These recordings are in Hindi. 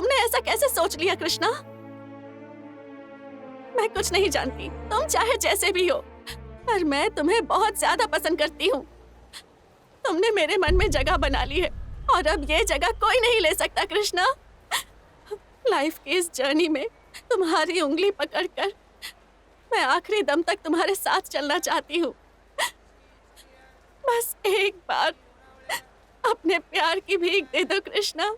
तुमने ऐसा कैसे सोच लिया कृष्णा? मैं कुछ नहीं जानती, तुम चाहे जैसे भी हो, पर मैं तुम्हें बहुत ज्यादा पसंद करती हूँ। तुमने मेरे मन में जगह बना ली है और अब ये जगह कोई नहीं ले सकता कृष्णा। लाइफ की इस जर्नी में तुम्हारी उंगली पकड़कर मैं आखिरी दम तक तुम्हारे साथ चलना चाहती हूँ। बस एक बार अपने प्यार की भीख दे दो कृष्णा।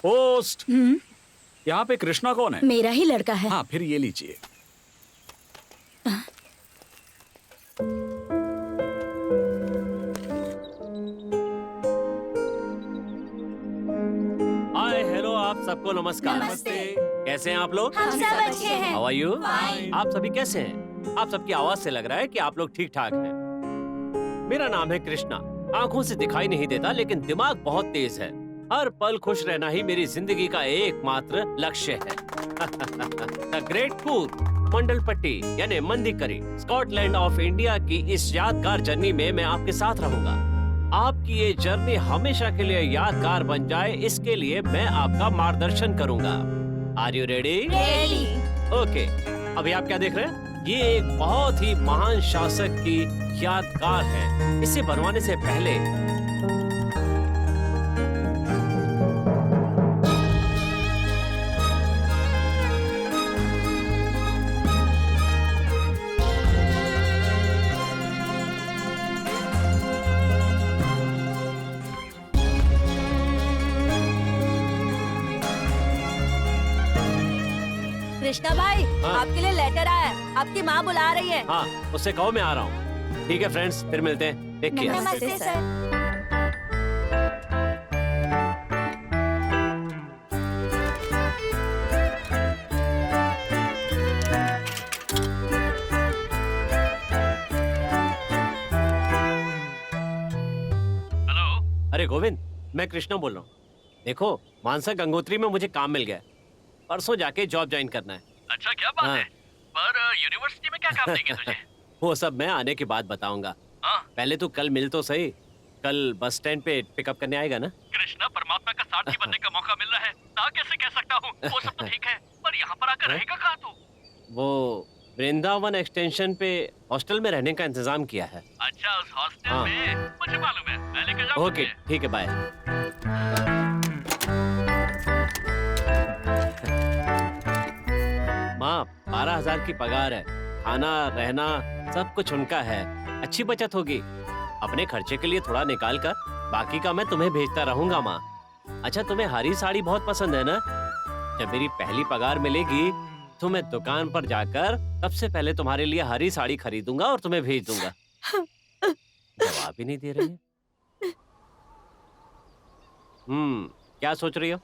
पोस्ट। यहाँ पे कृष्णा कौन है? मेरा ही लड़का है। हाँ, फिर ये लीजिए। हाय हेलो, आप सबको नमस्कार। नमस्ते। कैसे हैं आप लोग? हम सब अच्छे हैं। How are you? Fine। आप सभी कैसे हैं? आप सबकी आवाज से लग रहा है कि आप लोग ठीक ठाक हैं। मेरा नाम है कृष्णा। आंखों से दिखाई नहीं देता, लेकिन दिमाग बहुत तेज है। हर पल खुश रहना ही मेरी जिंदगी का एकमात्र लक्ष्य है। द ग्रेट टूर मंडलपट्टी यानी मंदिकरी स्कॉटलैंड ऑफ इंडिया की इस यादगार जर्नी में मैं आपके साथ रहूंगा। आपकी ये जर्नी हमेशा के लिए यादगार बन जाए, इसके लिए मैं आपका मार्गदर्शन करूंगा। Are you ready? Ready. Okay, अभी आप क्या देख रहे हैं? ये एक बहुत ही महान शासक की यादगार है। इसे बनवाने से पहले कृष्णा भाई, हाँ। आपके लिए लेटर आया है। आपकी माँ बुला रही है। हाँ, उससे कहो मैं आ रहा हूँ। ठीक है फ्रेंड्स, फिर मिलते हैं। Take care. नमस्ते सर। अरे गोविंद, मैं कृष्णा बोल रहा हूँ। देखो, मानसा गंगोत्री में मुझे काम मिल गया है। परसों जाके जॉब ज्वाइन करना है। अच्छा, क्या बात हाँ। है? पर यूनिवर्सिटी में क्या काम देंगे तुझे? वो सब मैं आने के बाद बताऊंगा। हाँ, पहले तू कल मिल तो सही। कल बस स्टैंड पे पिकअप करने आएगा ना? कृष्णा, परमात्मा का सारथी बनने का मौका मिल रहा है। ना कैसे कह सकता हूँ? वो सब तो ठीक है, पर यहाँ पर आकर रहेगा कहाँ तू? वो वृंदावन एक्सटेंशन पे हॉस्टल में रहने का इंतजाम किया है। अच्छा, उस हॉस्टल हाँ। में मुझे मालूम है। मैं लेकर जाऊँगा ओके, तुझे। ठीक है, बाय। माँ, 12,000 की पगार है। खाना रहना सब कुछ उनका है। अच्छी बचत होगी। अपने खर्चे के लिए थोड़ा निकाल कर बाकी का मैं तुम्हें भेजता रहूंगा माँ। अच्छा, तुम्हें हरी साड़ी बहुत पसंद है ना? जब मेरी पहली पगार मिलेगी तो मैं दुकान पर जाकर सबसे पहले तुम्हारे लिए हरी साड़ी खरीदूंगा और तुम्हें भेज दूंगा। जवाब ही नहीं दे रही है। क्या सोच रही हो?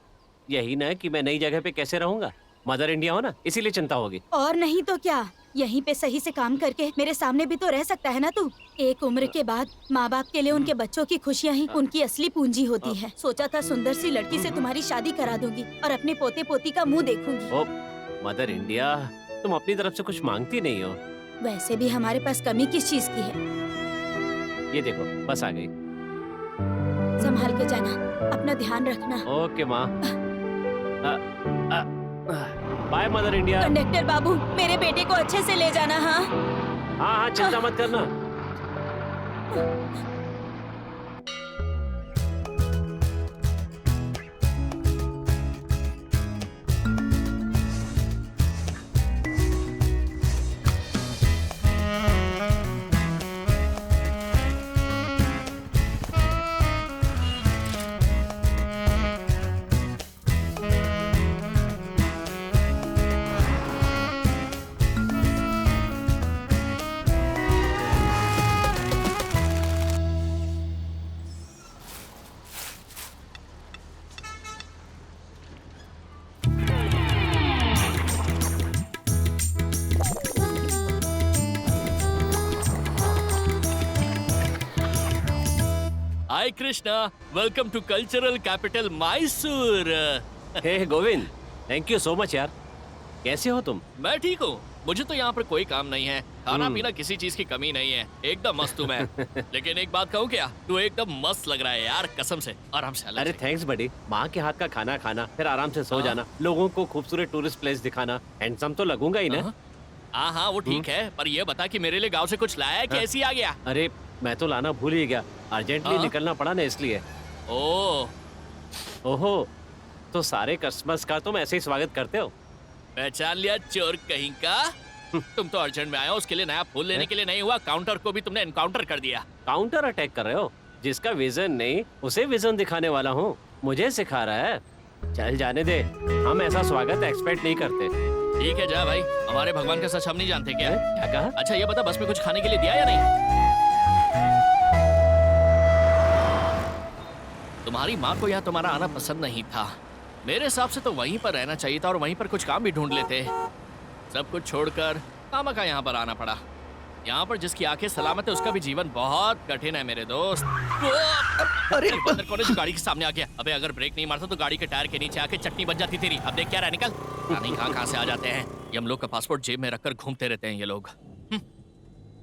यही ना कि मैं नई जगह पे कैसे रहूंगा? मदर इंडिया हो ना, इसीलिए चिंता होगी। और नहीं तो क्या, यहीं पे सही से काम करके मेरे सामने भी तो रह सकता है ना तू। एक उम्र के बाद माँ बाप के लिए उनके बच्चों की खुशियाँ ही उनकी असली पूंजी होती है। सोचा था सुंदर सी लड़की से तुम्हारी शादी करा दूंगी और अपने पोते पोती का मुंह देखूंगी। ओ मदर इंडिया, तुम अपनी तरफ से कुछ मांगती नहीं हो। वैसे भी हमारे पास कमी किस चीज की है। ये देखो बस आ गई। संभाल के जाना, अपना ध्यान रखना। ओके माँ। Bye mother India. कंडक्टर बाबू, मेरे बेटे को अच्छे से ले जाना। हाँ हाँ हाँ, चिंता मत करना। Hi Krishna, welcome to cultural capital Mysore. Hey Govind, thank you so much यार। कैसे हो तुम? मैं ठीक हूँ, मुझे तो यहाँ पर कोई काम नहीं है, खाना पीना किसी चीज की कमी नहीं है, एकदम मस्त हूँ मैं। लेकिन एक बात कहूँ क्या, तू एकदम मस्त लग रहा है यार, कसम से। आराम से अलग अरे से। थैंक्स बडी। माँ के हाथ का खाना खाना, फिर आराम से सो जाना, लोगों को खूबसूरत टूरिस्ट प्लेस दिखाना, हैंडसम तो लगूंगा ही ना। हाँ हाँ वो ठीक है, पर ये बता कि मेरे लिए गाँव से कुछ लाया है, कैसी आ गया? अरे मैं तो लाना भूल ही गया, अर्जेंटली निकलना पड़ा ना इसलिए। ओहो, तो सारे कस्टमर्स का तुम ऐसे ही स्वागत करते हो? पहचान लिया चोर कहीं का। तुम तो अर्जेंट में आए हो, उसके लिए नया फूल लेने के लिए नहीं हुआ, काउंटर को भी तुमने एनकाउंटर कर दिया। काउंटर अटैक कर रहे हो? जिसका विजन नहीं उसे विजन दिखाने वाला हूँ, मुझे सिखा रहा है। चल जाने दे, हम ऐसा स्वागत एक्सपेक्ट नहीं करते। ठीक है जा भाई, हमारे भगवान का सच हम नहीं जानते क्या? क्या कहा? अच्छा ये बता, बस में कुछ खाने के लिए दिया या नहीं? तुम्हारी माँ को यहाँ तुम्हारा आना पसंद नहीं था, मेरे हिसाब से तो वहीं पर रहना चाहिए था और वहीं पर कुछ काम भी ढूंढ लेते। सब कुछ छोड़कर मामा का यहाँ पर आना पड़ा। यहाँ पर जिसकी आंखें सलामत है उसका भी जीवन बहुत कठिन है मेरे दोस्त। अरे बंदर कौन है जो गाड़ी के सामने आ गया? अबे अगर ब्रेक नहीं मारता तो गाड़ी के टायर के नीचे आके चटनी बन जाती तेरी। अब देख क्या रहा, निकल। नहीं कहाँ से आ जाते हैं ये, हम लोग का पासपोर्ट जेब में रखकर घूमते रहते हैं ये लोग।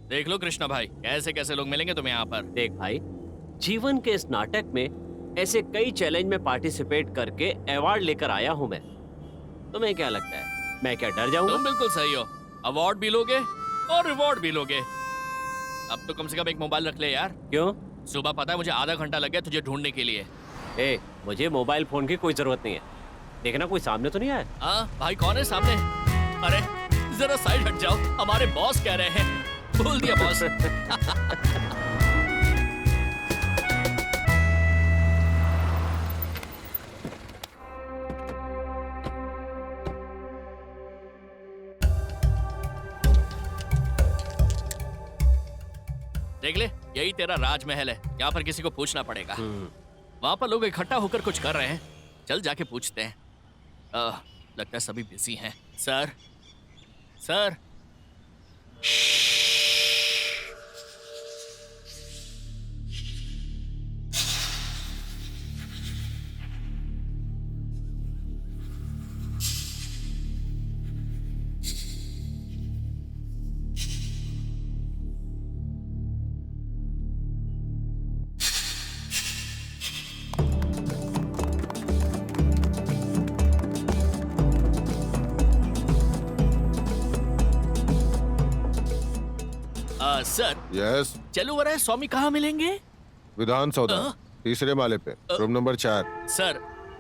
देख लो कृष्णा भाई, कैसे कैसे लोग मिलेंगे तुम्हें यहाँ पर। देख भाई, जीवन के इस नाटक में ऐसे कई चैलेंज में पार्टिसिपेट करके अवार्ड लेकर आया हूँ मैं। तुम्हें क्या लगता है मैं क्या डर जाऊंगा? तुम बिल्कुल सही हो, अवार्ड भी लोगे और रिवॉर्ड भी लोगे। अब तो कम से कम एक मोबाइल रख ले यार। क्यों? सुबह पता है मुझे आधा घंटा लग गया तुझे ढूंढने के लिए। ए, मुझे मोबाइल फोन की कोई जरूरत नहीं है। देखना कोई सामने तो नहीं आया। हाँ भाई, कौन है सामने? अरे जरा साइड हट जाओ, हमारे बॉस कह रहे हैं। बोल दिया बॉस। देख ले, यही तेरा राजमहल है, यहाँ पर किसी को पूछना पड़ेगा। वहाँ पर लोग इकट्ठा होकर कुछ कर रहे हैं, चल जाके पूछते हैं। लगता है सभी बिजी हैं। Sir, sir. सर। यस। चलुवराय स्वामी कहाँ मिलेंगे? विधान सौदा, तीसरे माले पे, रूम नंबर 4। सर,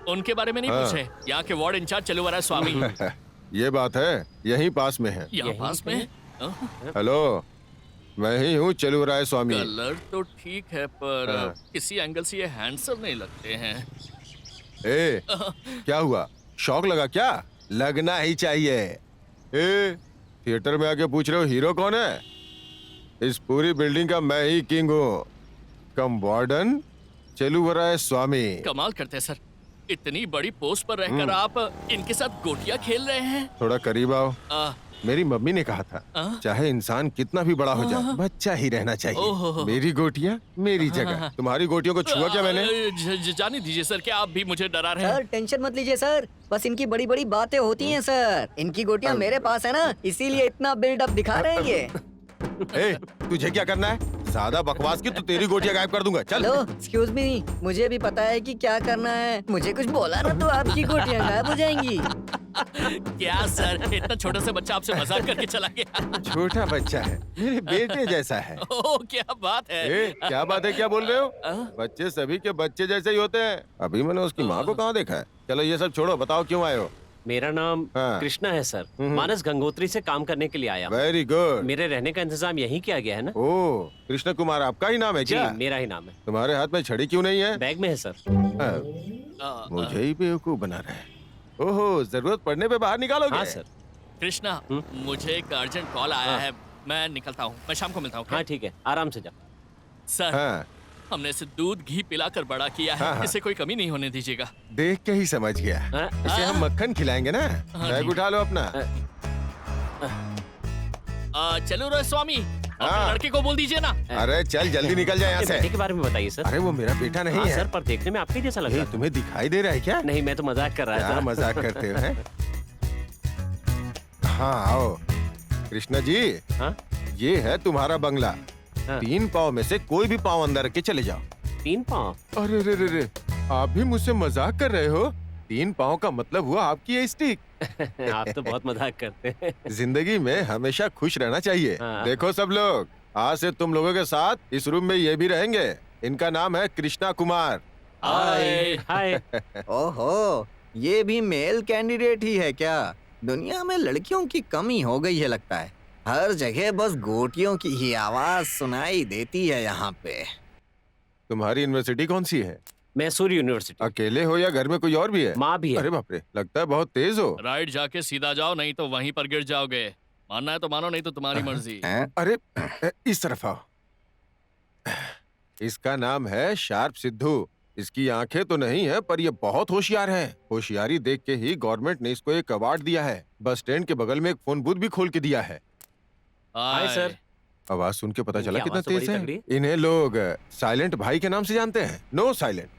उनके बारे में नहीं पूछे, यहाँ के वार्ड इंचार्ज चलुवराय स्वामी। ये बात है, यहीं पास में है। यहाँ पास में? हेलो, मैं ही हूँ चलुवराय स्वामी। कलर तो ठीक है पर किसी एंगल से ये हैंडसम नहीं लगते हैं। ए, क्या हुआ? शौक लगा क्या? लगना ही चाहिए। ए, थिएटर में आके पूछ रहे हो हीरो कौन है? इस पूरी बिल्डिंग का मैं ही किंग हूँ। कम वार्डन चलुवराय स्वामी। कमाल करते हैं सर, इतनी बड़ी पोस्ट पर रहकर आप इनके साथ गोटियां खेल रहे हैं? थोड़ा करीब आओ। आ, मेरी मम्मी ने कहा था चाहे इंसान कितना भी बड़ा हो जाए बच्चा ही रहना ओहो। चाहिए। मेरी गोटियां मेरी जगह। तुम्हारी गोटियों को छुआ क्या मैंने? जाने दीजिए सर, क्या आप भी मुझे डरा रहे हैं? सर टेंशन मत लीजिए सर, बस इनकी बड़ी बड़ी बातें होती हैं सर। इनकी गोटियां मेरे पास है ना, इसीलिए इतना बिल्डअप दिखा रहे हैं ये। ए, तुझे क्या करना है? ज्यादा बकवास की तो तेरी गोटियां गायब कर दूंगा। चल। हेलो एक्सक्यूज मी, मुझे भी पता है कि क्या करना है। मुझे कुछ बोला ना तो आपकी गोटियां गायब हो जाएंगी। क्या सर, इतना छोटा सा बच्चा आपसे मजाक करके चला गया? छोटा बच्चा है, मेरे बेटे जैसा है। ओह, क्या बात है। ए, क्या बात है, क्या बोल रहे हो? बच्चे सभी के बच्चे जैसे ही होते हैं। अभी मैंने उसकी माँ को कहाँ देखा है? चलो ये सब छोड़ो, बताओ क्यों आए हो? मेरा नाम हाँ। कृष्णा है सर। मानस गंगोत्री से काम करने के लिए आया हूँ। Very good. मेरे रहने का इंतजाम यहीं किया गया है ना? ओ, कृष्ण कुमार आपका ही नाम है जी, क्या? मेरा ही नाम है। तुम्हारे हाथ में छड़ी क्यों नहीं है? बैग में है सर। मुझे ही बेवकूफ बना रहे हैं। ओहो, जरूरत पड़ने पे बाहर निकालोगे? हाँ सर। कृष्णा, मुझे एक अर्जेंट कॉल आया है, मैं निकलता हूँ। मैं शाम को मिलता हूँ। हाँ ठीक है, आराम से जाओ। सर, हाँ, हमने इसे दूध घी पिलाकर बड़ा किया है। हाँ। इसे कोई कमी नहीं होने दीजिएगा। देख के ही समझ गया। हाँ? इसे हम मक्खन खिलाएंगे ना। बैग ठीक। उठा लो अपना। चलो रे स्वामी, अपने हाँ। लड़के को बोल दीजिए ना। अरे चल जल्दी निकल जाए यहाँ ये बेटे से। के बारे में बताइए सर। अरे वो मेरा बेटा नहीं हाँ है। सर, पर देखने में आपके जैसा लग रहा ए, है। तुम्हें दिखाई दे रहा है क्या? नहीं, मैं तो मजाक कर रहा क्या था। मजाक करते हो हैं? हाँ आओ। कृष्णा जी, हाँ? ये है तुम्हारा बंगला। हाँ। 3 पाँव में से कोई भी पाँव अंदर रख के चले जाओ। 3 पाँव? अरे रे रे रे, आप भी मुझसे मजाक कर रहे हो? 3 पाँव का मतलब हुआ आपकी ये स्टिक। आप तो बहुत मजाक करते हैं। जिंदगी में हमेशा खुश रहना चाहिए। हाँ। देखो सब लोग, आज से तुम लोगों के साथ इस रूम में ये भी रहेंगे। इनका नाम है कृष्णा कुमार। हाय। हाय। ओहो, ये भी मेल कैंडिडेट ही है क्या? दुनिया में लड़कियों की कमी हो गई है लगता है। हर जगह बस गोटियों की ही आवाज सुनाई देती है यहाँ पे। तुम्हारी यूनिवर्सिटी कौन सी है? मैसूर यूनिवर्सिटी। अकेले हो या घर में कोई और भी है? माँ भी है। अरे बाप रे, लगता है बहुत तेज हो। राइट जाके सीधा जाओ, नहीं तो वहीं पर गिर जाओगे। मानना है तो मानो, नहीं तो तुम्हारी मर्जी। हैं? अरे इस तरफ आओ। इसका नाम है शार्प सिद्धू। इसकी आंखें तो नहीं है, पर ये बहुत होशियार है। होशियारी देख के ही गवर्नमेंट ने इसको एक अवार्ड दिया है। बस स्टैंड के बगल में एक फोन बूथ भी खोल के दिया है। Hi sir. आवाज सुन के पता चला इनकी कितना आवाज तो तेज बड़ी है। तगड़ी। इन्हें लोग साइलेंट भाई के नाम से जानते हैं। No silent,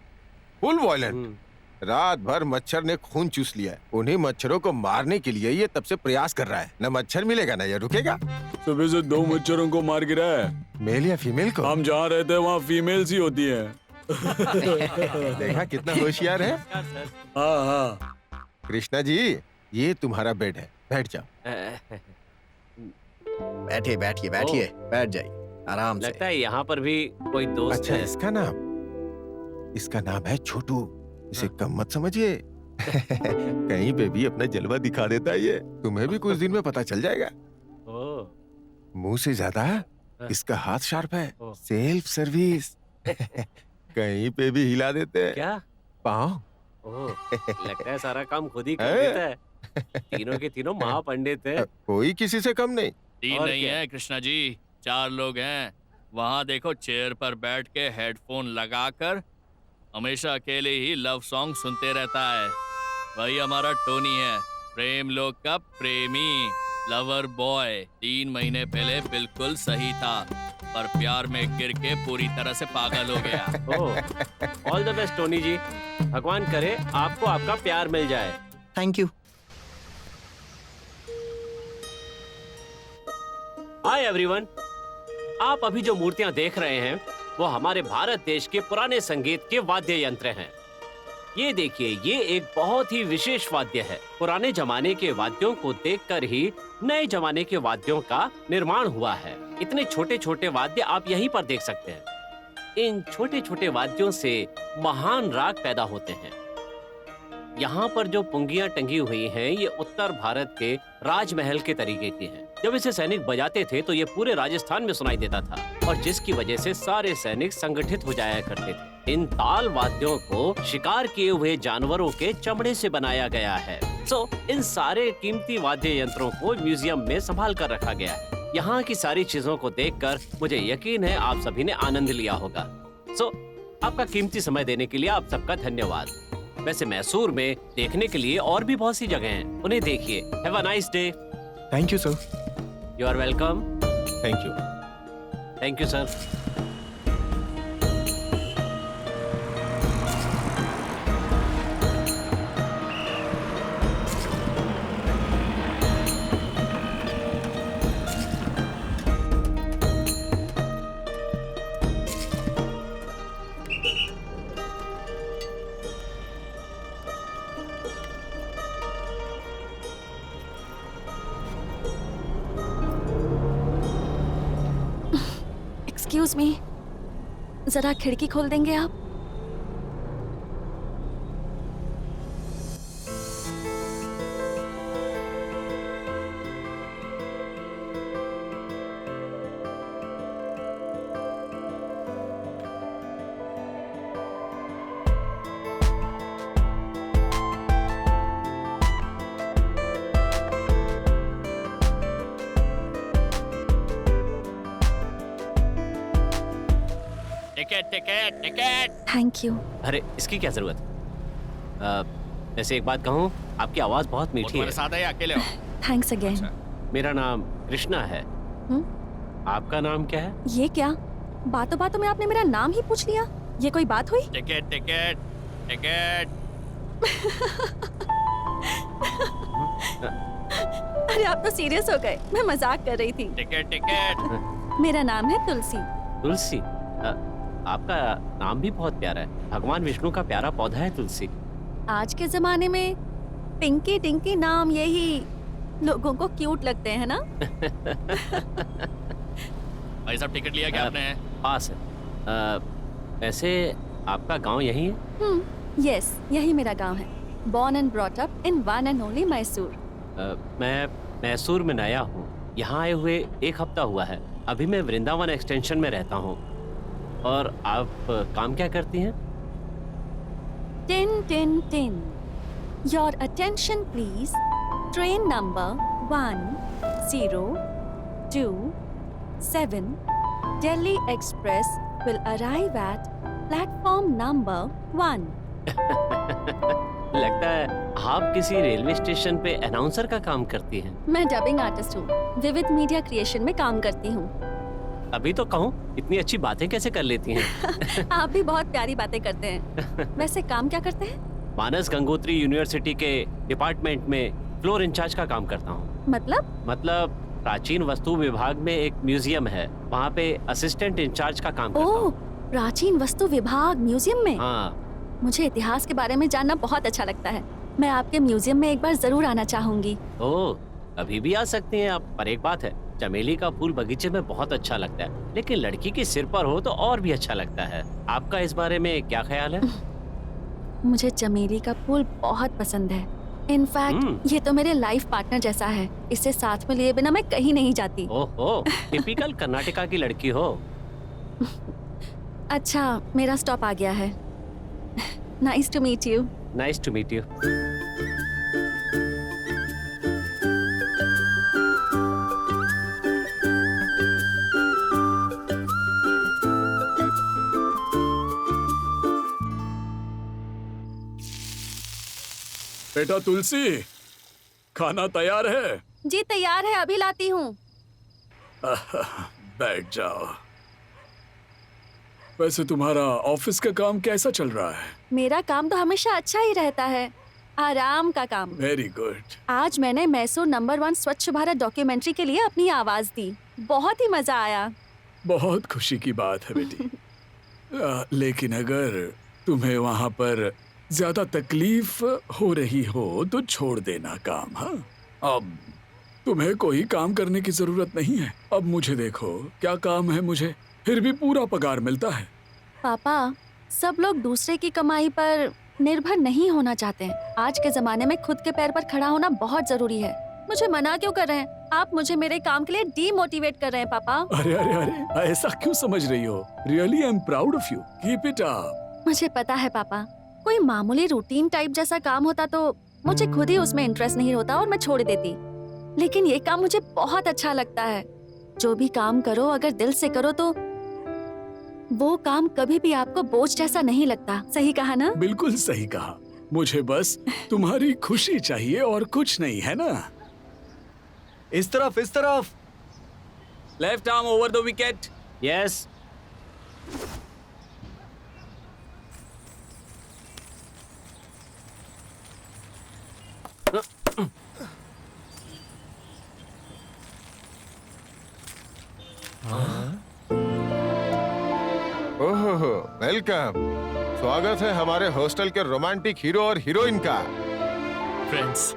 full violent. रात भर मच्छर ने खून चूस लिया है। उन्हीं मच्छरों को मारने के लिए ये तब से प्रयास कर रहा है। न मच्छर मिलेगा न ये रुकेगा। सुबह से 2 मच्छरों को मार गिरा है। मेल या फीमेल को? हम जहाँ रहते हैं वहाँ फीमेल्स ही होती है। देखा कितना होशियार है। हाँ हाँ। कृष्णा जी, ये तुम्हारा बेड है, बैठ जाओ। बैठिए बैठिए बैठिए, बैठ जाइए आराम लगता से। है यहाँ पर भी कोई दोस्त अच्छा, है। इसका नाम है छोटू। इसे कम मत समझिए। कहीं पे भी अपना जलवा दिखा देता है ये। तुम्हें भी कुछ दिन में पता चल जाएगा। ओह, मुंह से ज्यादा इसका हाथ शार्प है। ओह। Self service. कहीं पे भी हिला देते हैं क्या? पाँव। ओह, लगता है सारा काम खुद ही कर है? देता है। तीनों के तीनों महापंडित है। कोई किसी से कम नहीं। 3 और नहीं क्या? है कृष्णा जी, 4 लोग हैं। वहाँ देखो, चेयर पर बैठ के हेडफोन लगाकर हमेशा अकेले ही लव सॉन्ग सुनते रहता है। वही हमारा टोनी है, प्रेम लोक का प्रेमी, लवर बॉय। 3 महीने पहले बिल्कुल सही था, पर प्यार में गिर के पूरी तरह से पागल हो गया। ओह, ऑल द बेस्ट टोनी जी। भगवान करे आपको आपका प्यार मिल जाए। Thank you. Hi everyone. आप अभी जो मूर्तियां देख रहे हैं वो हमारे भारत देश के पुराने संगीत के वाद्य यंत्र हैं। ये देखिए, ये एक बहुत ही विशेष वाद्य है। पुराने जमाने के वाद्यों को देखकर ही नए जमाने के वाद्यों का निर्माण हुआ है। इतने छोटे छोटे वाद्य आप यहीं पर देख सकते हैं। इन छोटे छोटे वाद्यों से महान राग पैदा होते हैं। यहाँ पर जो पुंगियां टंगी हुई हैं, ये उत्तर भारत के राजमहल के तरीके की हैं। जब इसे सैनिक बजाते थे तो ये पूरे राजस्थान में सुनाई देता था, और जिसकी वजह से सारे सैनिक संगठित हो जाया करते थे। इन ताल वाद्यों को शिकार किए हुए जानवरों के चमड़े से बनाया गया है। इन सारे कीमती वाद्य यंत्रों को म्यूजियम में संभाल कर रखा गया है। यहाँ की सारी चीजों को देखकर मुझे यकीन है आप सभी ने आनंद लिया होगा। आपका कीमती समय देने के लिए आप सबका धन्यवाद। वैसे मैसूर में देखने के लिए और भी बहुत सी जगह हैं, उन्हें देखिए। Have a nice day. Thank you sir. You are welcome. Thank you. Thank you sir. Excuse me, जरा खिड़की खोल देंगे आप? Ticket ticket ticket. Thank you. अरे इसकी क्या जरूरत? वैसे एक बात कहूँ, आपकी आवाज बहुत वो मीठी है। तुम्हारे साथ है या अकेले हो? Thanks again. मेरा नाम कृष्णा है। आपका नाम क्या है? ये क्या, बातों बातों में आपने मेरा नाम ही पूछ लिया? ये कोई बात हुई? Ticket ticket ticket. अरे आप तो सीरियस हो गए, मैं मजाक कर रही थी। Ticket ticket. मेरा नाम है तुलसी। तुलसी? आपका नाम भी बहुत प्यारा है। भगवान विष्णु का प्यारा पौधा है तुलसी। आज के जमाने में पिंकी टिंकी नाम यही लोगों को क्यूट लगते हैं ना? भाई साहब टिकट लिया क्या आपने? पास है। वैसे आपका गांव यही है? यस, यही मेरा गांव है। Born and brought up in one and only Mysore. मैं मैसूर में नया हूँ। यहाँ आए हुए 1 हफ्ता हुआ है। अभी मैं वृंदावन एक्सटेंशन में रहता हूँ। और आप काम क्या करती हैं? Tin tin tin, your attention please. Train number 1027 Delhi express will arrive at platform number 1। लगता है आप किसी रेलवे स्टेशन पे अनाउंसर का काम करती हैं। मैं डबिंग आर्टिस्ट हूँ, विविध मीडिया क्रिएशन में काम करती हूँ। अभी तो कहूँ, इतनी अच्छी बातें कैसे कर लेती हैं? आप भी बहुत प्यारी बातें करते हैं। वैसे काम क्या करते हैं? मानस गंगोत्री यूनिवर्सिटी के डिपार्टमेंट में फ्लोर इंचार्ज का काम करता हूँ। मतलब प्राचीन वस्तु विभाग में एक म्यूजियम है, वहाँ पे असिस्टेंट इंचार्ज का काम करता ओह, हूँ। प्राचीन वस्तु विभाग म्यूजियम में? हाँ। मुझे इतिहास के बारे में जानना बहुत अच्छा लगता है। मैं आपके म्यूजियम में एक बार जरूर आना चाहूंगी। ओह, अभी भी आ सकती हैं आप। पर एक बात है, चमेली का फूल बगीचे में बहुत अच्छा लगता है, लेकिन लड़की के सिर पर हो तो और भी अच्छा लगता है। आपका इस बारे में क्या ख्याल है? मुझे चमेली का फूल बहुत पसंद है। इनफैक्ट ये तो मेरे लाइफ पार्टनर जैसा है। इसे साथ में लिए बिना मैं कहीं नहीं जाती। ओहो, टिपिकल कर्नाटका की लड़की हो। अच्छा, मेरा स्टॉप आ गया है। Nice to meet you. Nice to meet you. बेटा तुलसी, खाना तैयार है? जी तैयार है, अभी लाती हूँ। बैठ जाओ। वैसे तुम्हारा ऑफिस का काम कैसा चल रहा है? मेरा काम तो हमेशा अच्छा ही रहता है, आराम का काम। Very good. आज मैंने मैसूर नंबर 1 स्वच्छ भारत डॉक्यूमेंट्री के लिए अपनी आवाज दी। बहुत ही मजा आया। बहुत खुशी की बात है बेटी। लेकिन अगर तुम्हें वहाँ पर ज्यादा तकलीफ हो रही हो तो छोड़ देना काम। हाँ, अब तुम्हें कोई काम करने की जरूरत नहीं है। अब मुझे देखो, क्या काम है मुझे, फिर भी पूरा पगार मिलता है। पापा, सब लोग दूसरे की कमाई पर निर्भर नहीं होना चाहते हैं। आज के जमाने में खुद के पैर पर खड़ा होना बहुत जरूरी है। मुझे मना क्यों कर रहे हैं आप? मुझे मेरे काम के लिए डीमोटिवेट कर रहे हैं पापा। अरे अरे अरे, ऐसा क्यों समझ रही हो? Really I am proud of you. Keep it up. मुझे पता है पापा, कोई मामूली रूटीन टाइप जैसा काम होता तो मुझे खुद ही उसमें इंटरेस्ट नहीं होता और मैं छोड़ देती। लेकिन ये काम मुझे बहुत अच्छा लगता है। जो भी काम करो अगर दिल से करो तो वो काम कभी भी आपको बोझ जैसा नहीं लगता। सही कहा ना? बिल्कुल सही कहा। मुझे बस तुम्हारी खुशी चाहिए और कुछ नहीं, है ना? इस तरफ, इस तरफ। Left arm over the wicket. Yes. ओहो, वेलकम। स्वागत है हमारे हॉस्टल के रोमांटिक हीरो और हीरोइन का। फ्रेंड्स,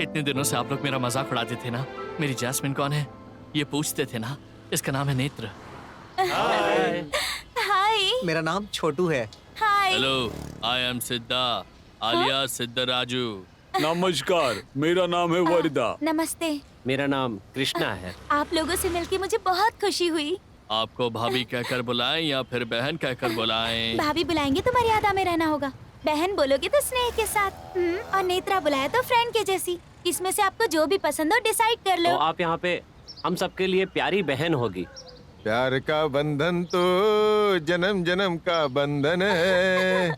इतने दिनों से आप लोग मेरा मजाक उड़ाते थे ना। मेरी जैस्मिन कौन है ये पूछते थे ना। इसका नाम है नेत्र। हाय। मेरा नाम छोटू है। हाय। हेलो, आई एम सिद्धा आलिया सिद्धराजू। नमस्कार, मेरा नाम है वरदा। नमस्ते। मेरा नाम कृष्णा है। आप लोगों से मिलके मुझे बहुत खुशी हुई। आपको भाभी कहकर बुलाएं या फिर बहन कहकर बुलाएं? भाभी बुलाएंगे तो मर्यादा में रहना होगा, बहन बोलोगे तो स्नेह के साथ, और नेत्रा बुलाया तो फ्रेंड के जैसी। इसमें से आपको जो भी पसंद हो डिसाइड कर लो। तो आप यहाँ पे हम सबके लिए प्यारी बहन होगी। प्यार का बंधन तो जन्म जन्म का बंधन है।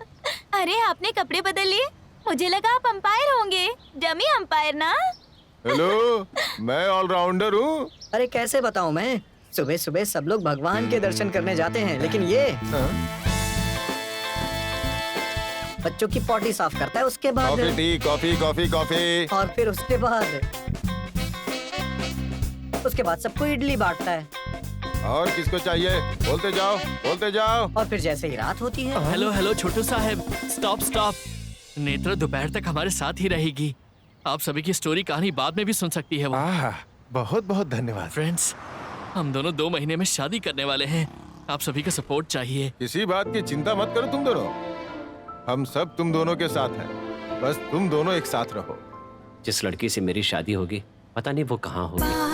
अरे आपने कपड़े बदल लिए, मुझे लगा आप अंपायर होंगे। डमी अंपायर ना। हेलो, मैं ऑलराउंडर हूँ। अरे कैसे बताऊं मैं, सुबह सुबह सब लोग भगवान के दर्शन करने जाते हैं, लेकिन ये बच्चों की पॉटी साफ करता है, उसके बाद coffee tea, coffee coffee coffee. और फिर उसके बाद सबको इडली बांटता है, और किसको चाहिए? बोलते जाओ, बोलते जाओ। और फिर जैसे ही रात होती है। हेलो हेलो छोटू साहब, स्टॉप स्टॉप। नेत्र दोपहर तक हमारे साथ ही रहेगी। आप सभी की स्टोरी कहानी बाद में भी सुन सकती है वो। बहुत बहुत धन्यवाद। फ्रेंड्स, हम दोनों 2 महीने में शादी करने वाले हैं। आप सभी का सपोर्ट चाहिए। किसी बात की चिंता मत करो तुम दोनों, हम सब तुम दोनों के साथ हैं। बस तुम दोनों एक साथ रहो। जिस लड़की से मेरी शादी होगी पता नहीं वो कहाँ होगी।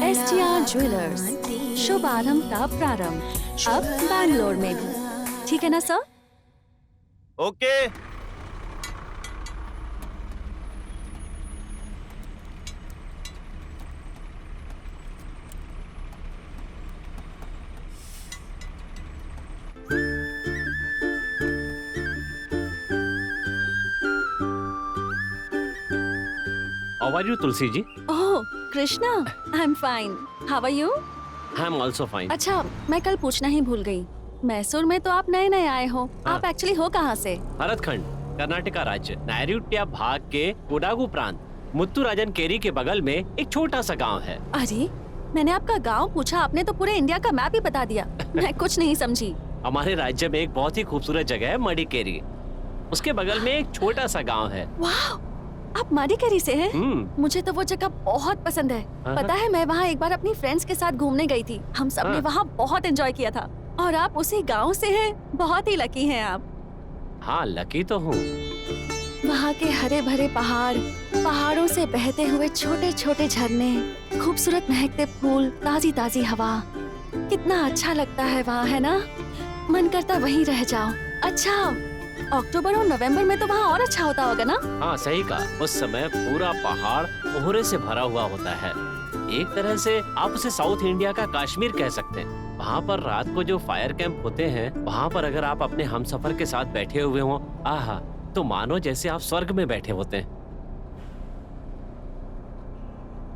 STR ज्वेलर्स, शुभ आरंभ का प्रारंभ अब बैंगलोर में भी। ठीक है ना sir? Okay. How are you, Tulsi ji? Oh Krishna, I am fine. How are you? I am also fine. अच्छा, मैं कल पूछना ही भूल गई। मैसूर में तो आप नए नए आए हो। हाँ। आप एक्चुअली हो कहाँ से? भरतखंड, कर्नाटका राज्य, नैऋत्य भाग के कोडागु प्रांत, मुत्तुराजन केरी के बगल में एक छोटा सा गांव है। अरे, मैंने आपका गांव पूछा, आपने तो पूरे इंडिया का मैप ही बता दिया। मैं कुछ नहीं समझी। हमारे राज्य में एक बहुत ही खूबसूरत जगह है मडिकेरी। उसके बगल में एक छोटा सा गांव है। वाह, आप मडिकेरी से हैं? मुझे तो वो जगह बहुत पसंद है। पता है, मैं वहाँ एक बार अपनी फ्रेंड्स के साथ घूमने गई थी। हम सब ने वहाँ बहुत एंजॉय किया था। और आप उसी गांव से हैं। बहुत ही लकी हैं आप। हाँ, लकी तो हूँ। वहाँ के हरे भरे पहाड़, पहाड़ों से बहते हुए छोटे छोटे झरने, खूबसूरत महकते फूल, ताजी ताजी हवा, कितना अच्छा लगता है वहाँ, है ना? मन करता वहीं रह जाओ। अच्छा, अक्टूबर और नवंबर में तो वहाँ और अच्छा होता होगा ना? हाँ, सही कहा। उस समय पूरा पहाड़ कोहरे से भरा हुआ होता है। एक तरह से आप उसे साउथ इंडिया का कश्मीर कह सकते हैं। वहाँ पर रात को जो फायर कैंप होते हैं, वहाँ पर अगर आप अपने हमसफर के साथ बैठे हुए हो, आहा, तो मानो जैसे आप स्वर्ग में बैठे होते हैं।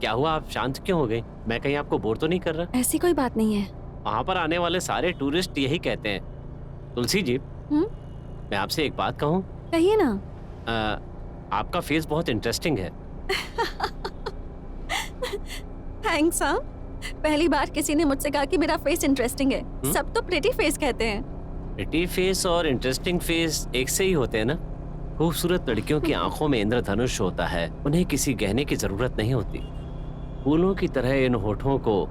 क्या हुआ, आप शांत क्यों हो गई? मैं कहीं आपको बोर तो नहीं कर रहा? ऐसी कोई बात नहीं है। वहाँ पर आने वाले सारे टूरिस्ट यही कहते हैं। तुलसी जी, मैं आपसे एक बात कहूँ? कहिए ना। आपका फेस बहुत इंटरेस्टिंग है। थैंक्स। हाँ, पहली बार किसी ने मुझसे कहा कि मेरा फेस इंटरेस्टिंग है। सब तो प्रिटी फेस कहते हैं। प्रिटी फेस और इंटरेस्टिंग फेस एक से ही होते हैं ना? खूबसूरत लड़कियों की आंखों में इंद्रधनुष होता है। उन्हें किसी गहने की जरूरत नहीं होती। फूलों की तरह इन होठों को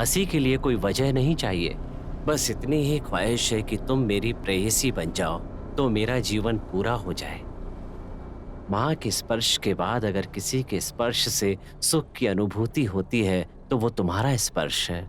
हंसी के लिए कोई वजह नहीं चाहिए। बस इतनी ही ख्वाहिश है कि तुम मेरी प्रेयसी बन जाओ तो मेरा जीवन पूरा हो जाए। माँ के स्पर्श के बाद अगर किसी के स्पर्श से सुख की अनुभूति होती है तो वो तुम्हारा स्पर्श है।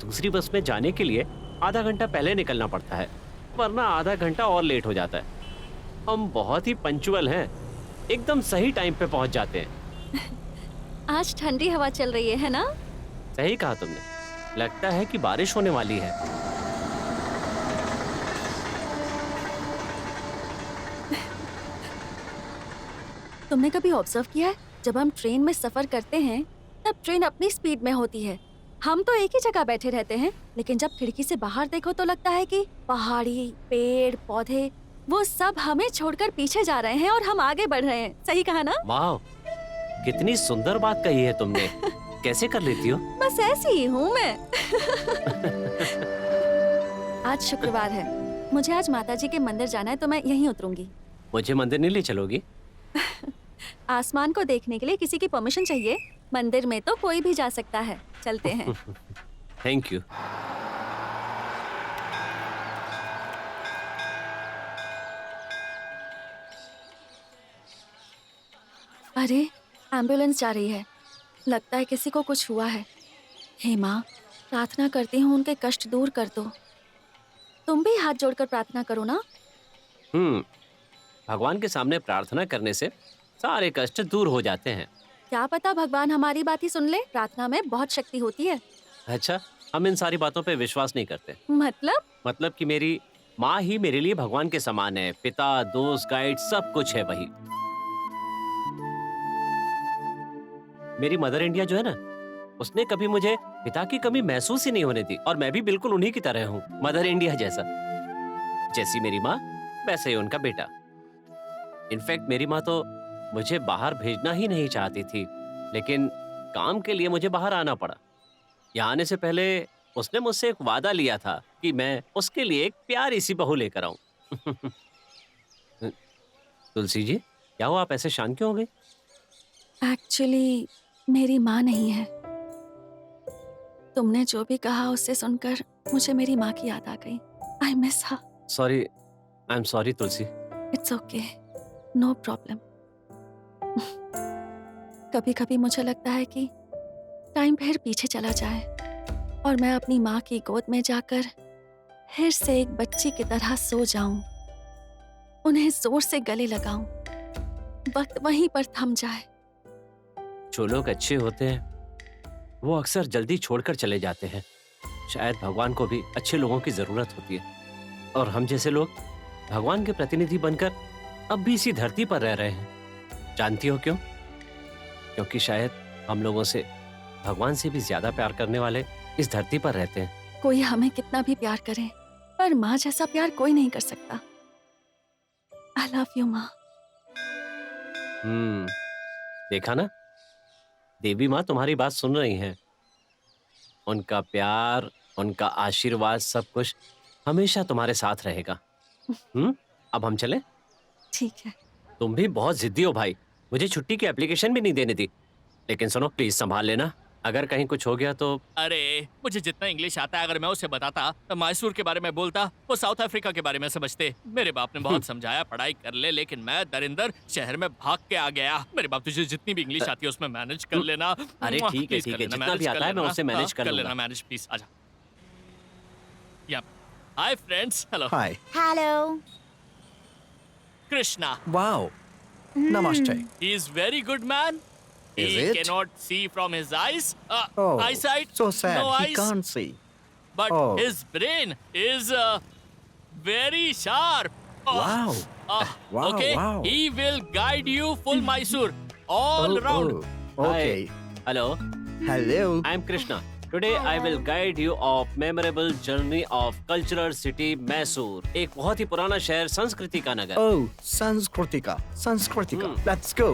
दूसरी बस में जाने के लिए आधा घंटा पहले निकलना पड़ता है, वरना आधा घंटा और लेट हो जाता है। हम बहुत ही पंक्चुअल हैं, एकदम सही टाइम पे पहुंच जाते हैं। आज ठंडी हवा चल रही है ना? सही कहा तुमने, लगता है कि बारिश होने वाली है। तुमने कभी ऑब्जर्व किया है, जब हम ट्रेन में सफर करते हैं तब ट्रेन अपनी स्पीड में होती है। हम तो एक ही जगह बैठे रहते हैं, लेकिन जब खिड़की से बाहर देखो तो लगता है कि पहाड़ी, पेड़, पौधे वो सब हमें छोड़कर पीछे जा रहे हैं और हम आगे बढ़ रहे हैं। सही कहा ना? वाह, कितनी सुंदर बात कही है तुमने। कैसे कर लेती हो? बस ऐसी ही हूँ मैं। आज शुक्रवार है, मुझे आज माताजी के मंदिर जाना है, तो मैं यहीं उतरूंगी। मुझे मंदिर नहीं ले चलोगी? आसमान को देखने के लिए किसी की परमिशन चाहिए? मंदिर में तो कोई भी जा सकता है। चलते हैं। Thank you. अरे, एम्बुलेंस जा रही है। लगता है किसी को कुछ हुआ है। हे माँ, प्रार्थना करती हूँ उनके कष्ट दूर कर दो। तुम भी हाथ जोड़कर प्रार्थना करो ना। भगवान के सामने प्रार्थना करने से सारे कष्ट दूर हो जाते हैं। क्या पता भगवान हमारी बात ही सुन ले। प्रार्थना में बहुत शक्ति होती है। अच्छा, हम इन सारी बातों पे विश्वास नहीं करते। मतलब कि मेरी माँ ही मेरे लिए भगवान के समान है। पिता, दोस्त, गाइड, सब कुछ है वही। मेरी मदर इंडिया जो है ना, उसने कभी मुझे पिता की कमी महसूस ही नहीं होने दी, और मैं भी बिल्कुल उन्हीं की तरह हूँ, मदर इंडिया जैसा। जैसी मेरी माँ वैसे ही उनका बेटा। इनफैक्ट मेरी माँ तो मुझे बाहर भेजना ही नहीं चाहती थी, लेकिन काम के लिए मुझे बाहर आना पड़ा। यहाँ आने से पहले उसने मुझसे एक वादा लिया था कि मैं उसके लिए एक प्यारी सी बहू लेकर आऊं। तुलसी जी, क्या हुआ, आप ऐसे शांत क्यों हो गई? एक्चुअली मेरी माँ नहीं है। तुमने जो भी कहा उससे सुनकर मुझे मेरी माँ की याद आ गई। I miss her. Sorry, I am sorry Tulsi. It's okay, no problem. कभी कभी मुझे लगता है कि टाइम फिर पीछे चला जाए और मैं अपनी माँ की गोद में जाकर फिर से एक बच्ची की तरह सो जाऊं, उन्हें जोर से गले लगाऊं, वक्त वहीं पर थम जाए। जो लोग अच्छे होते हैं वो अक्सर जल्दी छोड़कर चले जाते हैं। शायद भगवान को भी अच्छे लोगों की जरूरत होती है, और हम जैसे लोग भगवान के प्रतिनिधि बनकर अब भी इसी धरती पर रह रहे हैं। जानती हो क्यों? क्योंकि शायद हम लोगों से भगवान से भी ज्यादा प्यार करने वाले इस धरती पर रहते हैं। कोई हमें कितना भी प्यार करे, पर माँ जैसा प्यार कोई नहीं कर सकता। आई लव यू माँ। देखा ना, देवी माँ तुम्हारी बात सुन रही हैं। उनका प्यार, उनका आशीर्वाद, सब कुछ हमेशा तुम्हारे साथ रहेगा। अब हम चलें? ठीक है। तुम भी बहुत जिद्दी हो भाई, मुझे छुट्टी की एप्लीकेशन भी नहीं देने दी। लेकिन सुनो, प्लीज संभाल लेना, अगर कहीं कुछ हो गया तो। अरे, मुझे जितना इंग्लिश आता है अगर मैं उसे बताता तो मैसूर के बारे में बोलता, वो साउथ अफ्रीका के बारे में समझते। मेरे बाप ने बहुत समझाया पढ़ाई कर ले, लेकिन मैं दरिंदर शहर में भाग के आ गया। मेरे बाप, तुझे जितनी भी इंग्लिश आती है उसमें मैनेज कर लेना। अरे ठीक है, जितना भी आता है मैं उससे मैनेज कर लूंगा। मैनेज प्लीज, आजा। या हाय फ्रेंड्स, हेलो। हाय। हेलो। कृष्णा। वाओ, नमस्ते। He is very good man. Is He it? cannot see from his eyes. Oh, Eyesight. so sad. No He eyes. can't see. But Oh. his brain is very sharp. Wow. Wow, Okay. wow. He will guide you full Mysore all round. Okay. Hello, Hello. I am Krishna. Today I will guide you of memorable journey of cultural city Mysore. एक बहुत ही पुराना शहर, संस्कृति का नगर। Oh, Sanskritika. Sanskritika. Let's go.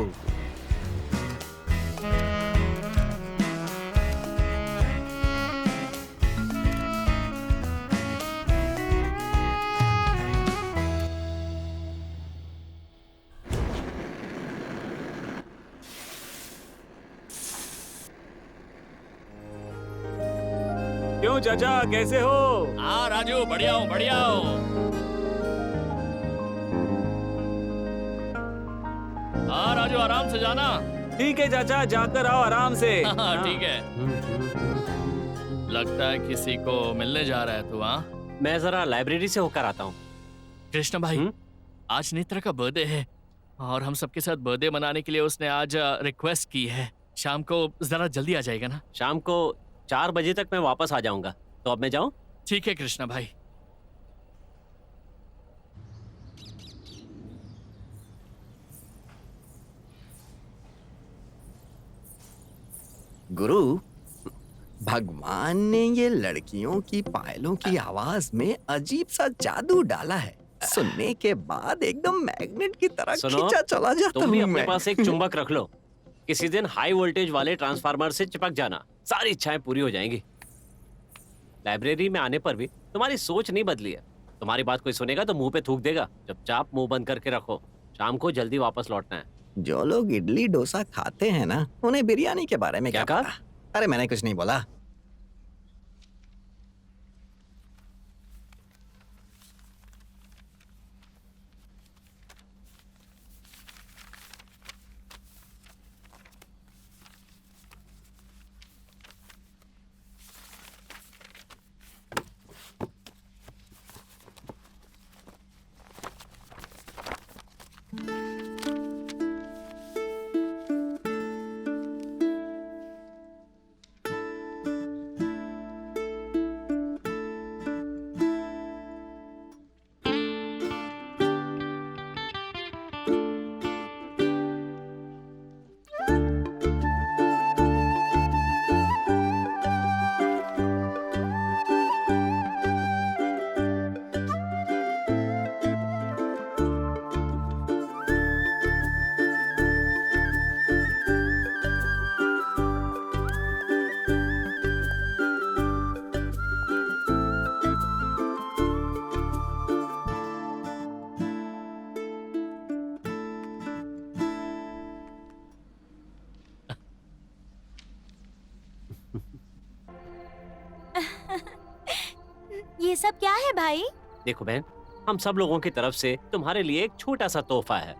क्यों चाचा, कैसे हो? हाँ राजू, बढ़िया हूँ, बढ़िया हूँ। हाँ राजू, आराम से जाना। ठीक है चाचा, जाकर आओ आराम से। हाँ ठीक है। लगता है किसी को मिलने जा रहा है तू, हाँ? मैं जरा लाइब्रेरी से होकर आता हूँ। कृष्ण भाई, हम्म? आज नेत्रा का बर्थडे है और हम सबके साथ बर्थडे मनाने के लिए उसने आज रिक्वेस्ट की है। शाम को जरा जल्दी आ जाएगा ना? शाम को 4 बजे तक मैं वापस आ जाऊंगा। तो अब मैं जाऊं? ठीक है कृष्णा भाई। गुरु, भगवान ने ये लड़कियों की पायलों की आवाज में अजीब सा जादू डाला है। सुनने के बाद एकदम मैग्नेट की तरह सुनो, खींचा चला जाता तुम भी हूँ अपने मैं। पास एक चुंबक रख लो। किसी दिन हाई वोल्टेज वाले ट्रांसफार्मर से चिपक जाना, सारी इच्छाएं पूरी हो जाएंगी। लाइब्रेरी में आने पर भी तुम्हारी सोच नहीं बदली है। तुम्हारी बात कोई सुनेगा तो मुंह पे थूक देगा। चुपचाप मुंह बंद करके रखो। शाम को जल्दी वापस लौटना है। जो लोग इडली डोसा खाते हैं ना, उन्हें बिरयानी के बारे में क्या क्या कहा? पता? अरे मैंने कुछ नहीं बोला। ये सब क्या है भाई? देखो बहन, हम सब लोगों की तरफ से तुम्हारे लिए एक छोटा सा तोहफा है।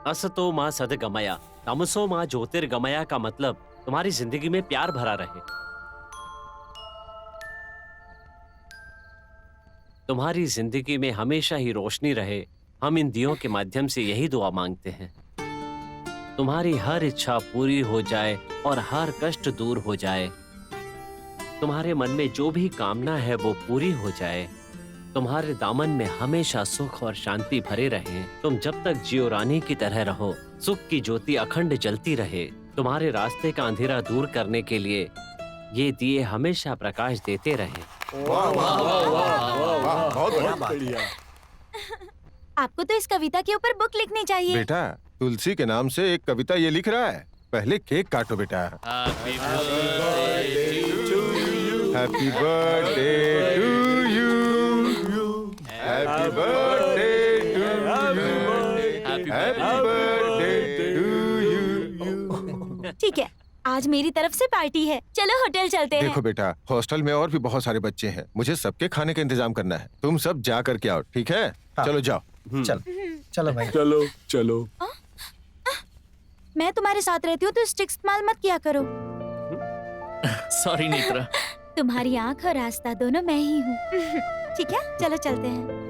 असतो माँ सदगमया, तमसो माँ ज्योतिर्गमया का मतलब तुम्हारी जिंदगी में प्यार भरा रहे, तुम्हारी जिंदगी में हमेशा ही रोशनी रहे। हम इन दियों के माध्यम से यही दुआ मांगते हैं। तुम्हारी हर इच्छा पूरी हो जाए और हर कष्ट दूर हो जाए। तुम्हारे मन में जो भी कामना है वो पूरी हो जाए। तुम्हारे दामन में हमेशा सुख और शांति भरे रहे। तुम जब तक जियो रानी की तरह रहो, सुख की ज्योति अखंड जलती रहे। तुम्हारे रास्ते का अंधेरा दूर करने के लिए ये दिए हमेशा प्रकाश देते रहे। वाह वाह वाह वाह वाह, बहुत बढ़िया। आपको तो इस कविता के ऊपर बुक लिखनी चाहिए। बेटा, तुलसी के नाम से एक कविता ये लिख रहा है। पहले केक काटो बेटा। Happy birthday happy birthday to you, happy birthday to you, happy birthday to you. ठीक है, आज मेरी तरफ से पार्टी है। चलो होटल चलते हैं। देखो बेटा, हॉस्टल में और भी बहुत सारे बच्चे हैं। मुझे सबके खाने का इंतजाम करना है। तुम सब जा करके आओ, ठीक है? चलो जाओ। चलो भाई। चलो चलो। मैं तुम्हारे साथ रहती हूँ तो स्टिक इस्तेमाल मत किया करो। सॉरी नेत्रा। तुम्हारी आँख और रास्ता दोनों मैं ही हूँ। ठीक है, चलो चलते हैं।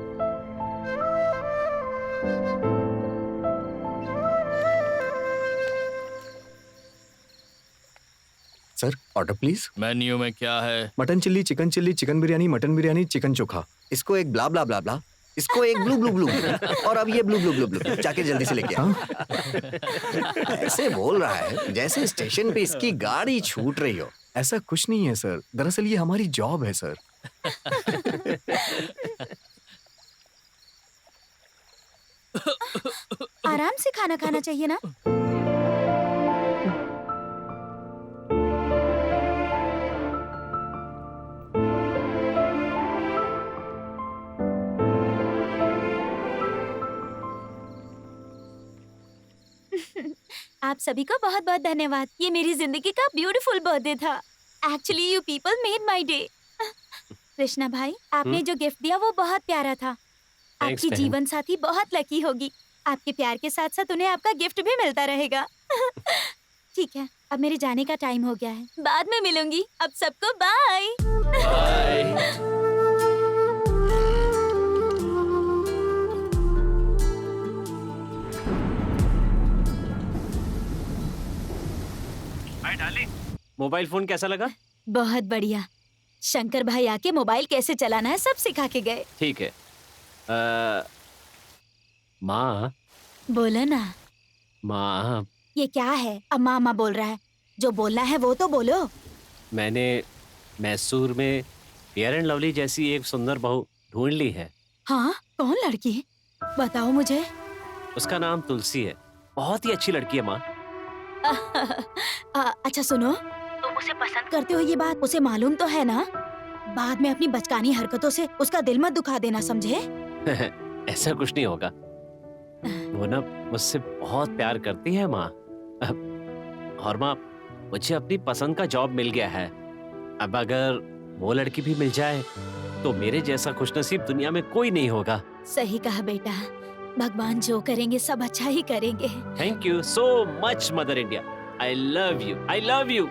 Sir, order please. मेन्यू में क्या है? Mutton chilli, chicken biryani, mutton biryani, chicken चोखा। इसको एक ब्ला ब्ला ब्ला ब्ला, इसको एक ब्लू ब्लू ब्लू, और अब ये ब्लू ब्लू ब्लू ब्लू। जाके जल्दी से लेके आओ। ऐसे बोल रहा है जैसे स्टेशन पे इसकी गाड़ी छूट रही हो। ऐसा कुछ नहीं है सर, दरअसल ये हमारी जॉब है सर। आराम से खाना खाना चाहिए ना। आप सभी को बहुत बहुत धन्यवाद। ये मेरी जिंदगी का ब्यूटीफुल बर्थडे था। Actually you people made my day. Krishna भाई, आपने जो गिफ्ट दिया वो बहुत प्यारा था। आपकी बहन। जीवन साथी बहुत लकी होगी। आपके प्यार के साथ साथ उन्हें आपका गिफ्ट भी मिलता रहेगा। ठीक है, अब मेरे जाने का टाइम हो गया है। बाद में मिलूंगी। अब सबको बाय। बाय। मोबाइल फोन कैसा लगा? बहुत बढ़िया। शंकर भाई आके मोबाइल कैसे चलाना है सब सिखा के गए। ठीक है। माँ बोलो ना। माँ, ये क्या है? अम्मा अम्मा बोल रहा है। जो बोलना है वो तो बोलो। मैंने मैसूर में फेयर एंड लवली जैसी एक सुंदर बहू ढूंढ ली है। हाँ, कौन लड़की? बताओ मुझे। उसका नाम तुलसी है। बहुत ही अच्छी लड़की है माँ। अच्छा सुनो, तुम उसे पसंद करते हो ये बात उसे मालूम तो है ना? बाद में अपनी बचकानी हरकतों से उसका दिल मत दुखा देना, समझे? ऐसा कुछ नहीं होगा। वो ना मुझसे बहुत प्यार करती है माँ। और माँ, मुझे अपनी पसंद का जॉब मिल गया है। अब अगर वो लड़की भी मिल जाए तो मेरे जैसा खुशनसीब दुनिया में कोई नहीं होगा। सही कहा बेटा। भगवान जो करेंगे सब अच्छा ही करेंगे। Thank you so much mother India. I love you, I love you.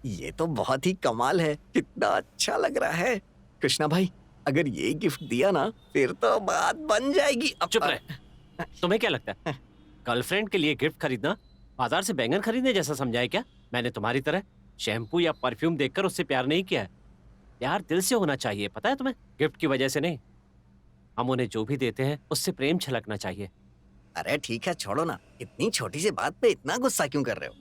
ये तो बहुत ही कमाल है। कितना अच्छा लग रहा है। कृष्णा भाई, अगर ये गिफ्ट दिया ना फिर तो बात बन जाएगी। अब चुप रहे। तुम्हें क्या लगता है गर्लफ्रेंड के लिए गिफ्ट खरीदना बाजार से बैंगन खरीदने जैसा समझा है क्या? मैंने तुम्हारी तरह शैम्पू या परफ्यूम देखकर उससे प्यार नहीं किया है। प्यार दिल से होना चाहिए, पता है तुम्हें? गिफ्ट की वजह से नहीं। हम उन्हें जो भी देते हैं उससे प्रेम छलकना चाहिए। अरे ठीक है, छोड़ो ना। इतनी छोटी सी बात पे इतना गुस्सा क्यों कर रहे हो?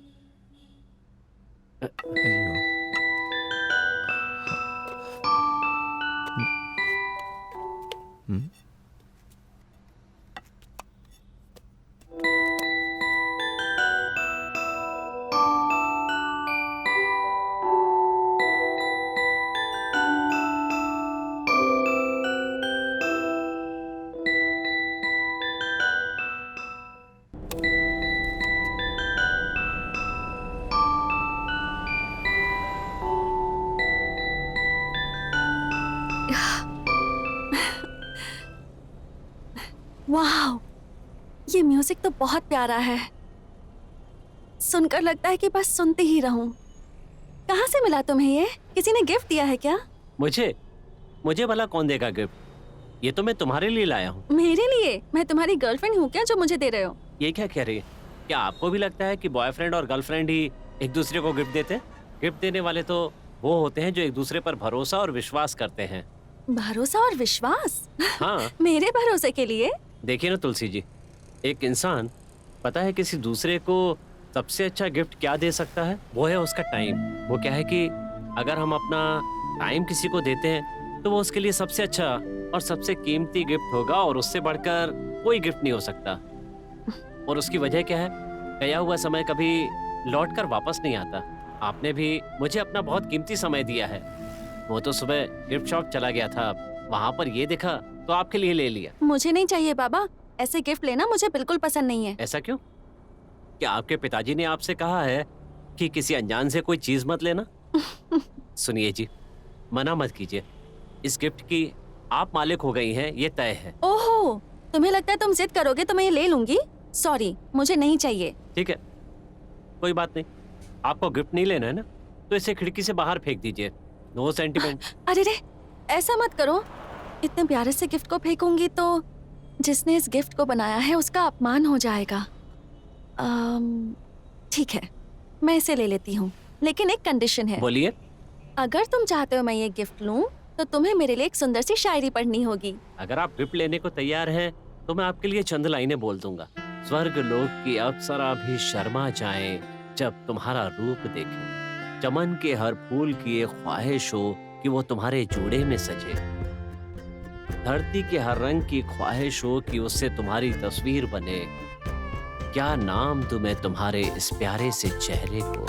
वाह, ये म्यूजिक तो बहुत प्यारा है। सुनकर लगता है कि बस सुनती ही रहूं। कहाँ से मिला तुम्हें ये? किसी ने गिफ्ट दिया है क्या? मुझे भला कौन देगा गिफ्ट? ये तो मैं तुम्हारे लिए लाया हूँ। मेरे लिए? मैं तुम्हारी गर्लफ्रेंड हूँ क्या जो मुझे दे रहे हो? ये क्या कह रही है? क्या आपको भी लगता है कि बॉयफ्रेंड और गर्लफ्रेंड ही एक दूसरे को गिफ्ट देते हैं? गिफ्ट देने वाले तो वो होते हैं जो एक दूसरे पर भरोसा और विश्वास करते हैं। भरोसा और विश्वास? हाँ। मेरे भरोसे के लिए? देखिए ना तुलसी जी, एक इंसान पता है किसी दूसरे को सबसे अच्छा गिफ्ट क्या दे सकता है? वो है उसका टाइम। वो क्या है कि अगर हम अपना टाइम किसी को देते हैं तो वो उसके लिए सबसे अच्छा और सबसे कीमती गिफ्ट होगा और उससे बढ़कर कोई गिफ्ट नहीं हो सकता। और उसकी वजह क्या है? गया हुआ समय कभी लौट कर वापस नहीं आता। आपने भी मुझे अपना बहुत कीमती समय दिया है। वो तो सुबह गिफ्ट शॉप चला गया था, वहाँ पर ये देखा तो आपके लिए ले लिया। मुझे नहीं चाहिए बाबा, ऐसे गिफ्ट लेना मुझे बिल्कुल पसंद नहीं है। ऐसा क्यों? क्या आपके पिताजी ने आपसे कहा है कि किसी अनजान से कोई चीज मत लेना? सुनिए जी, मना मत कीजिए। इस गिफ्ट की आप मालिक हो गई हैं, ये तय है। ओहो, तुम्हें लगता है तुम जिद करोगे तो मैं ये ले लूंगी? सॉरी, मुझे नहीं चाहिए। ठीक है, कोई बात नहीं। आपको गिफ्ट नहीं लेना है ना, तो इसे खिड़की से बाहर फेंक दीजिए। No sentiment. अरे रे, ऐसा मत करो। इतने प्यारे से गिफ्ट को फेंकूंगी तो जिसने इस गिफ्ट को बनाया है उसका अपमान हो जाएगा। ठीक है, मैं इसे ले लेती हूँ, लेकिन एक कंडीशन है। बोलिए। अगर तुम चाहते हो मैं ये गिफ्ट लूं, तो तुम्हें मेरे लिए एक सुंदर सी शायरी पढ़नी होगी। अगर आप गिफ्ट लेने को तैयार हैं, तो मैं आपके लिए चंद लाइनें बोल दूंगा। स्वर्ग लोक की अप्सरा भी शर्मा जाए जब तुम्हारा रूप देखे। चमन के हर फूल की एक ख्वाहिश हो कि वो तुम्हारे जोड़े में सजे। धरती के हर रंग की ख्वाहिश हो कि उससे तुम्हारी तस्वीर बने। क्या नाम दूं मैं तुम्हारे इस प्यारे से चेहरे को।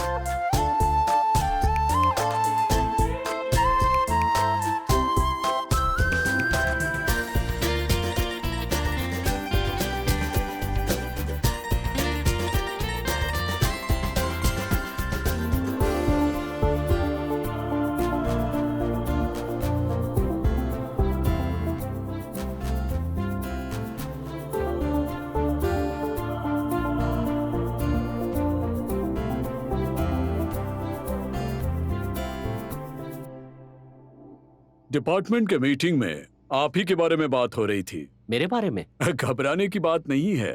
डिपार्टमेंट के मीटिंग में आप ही के बारे में बात हो रही थी। मेरे बारे में? घबराने की बात नहीं है,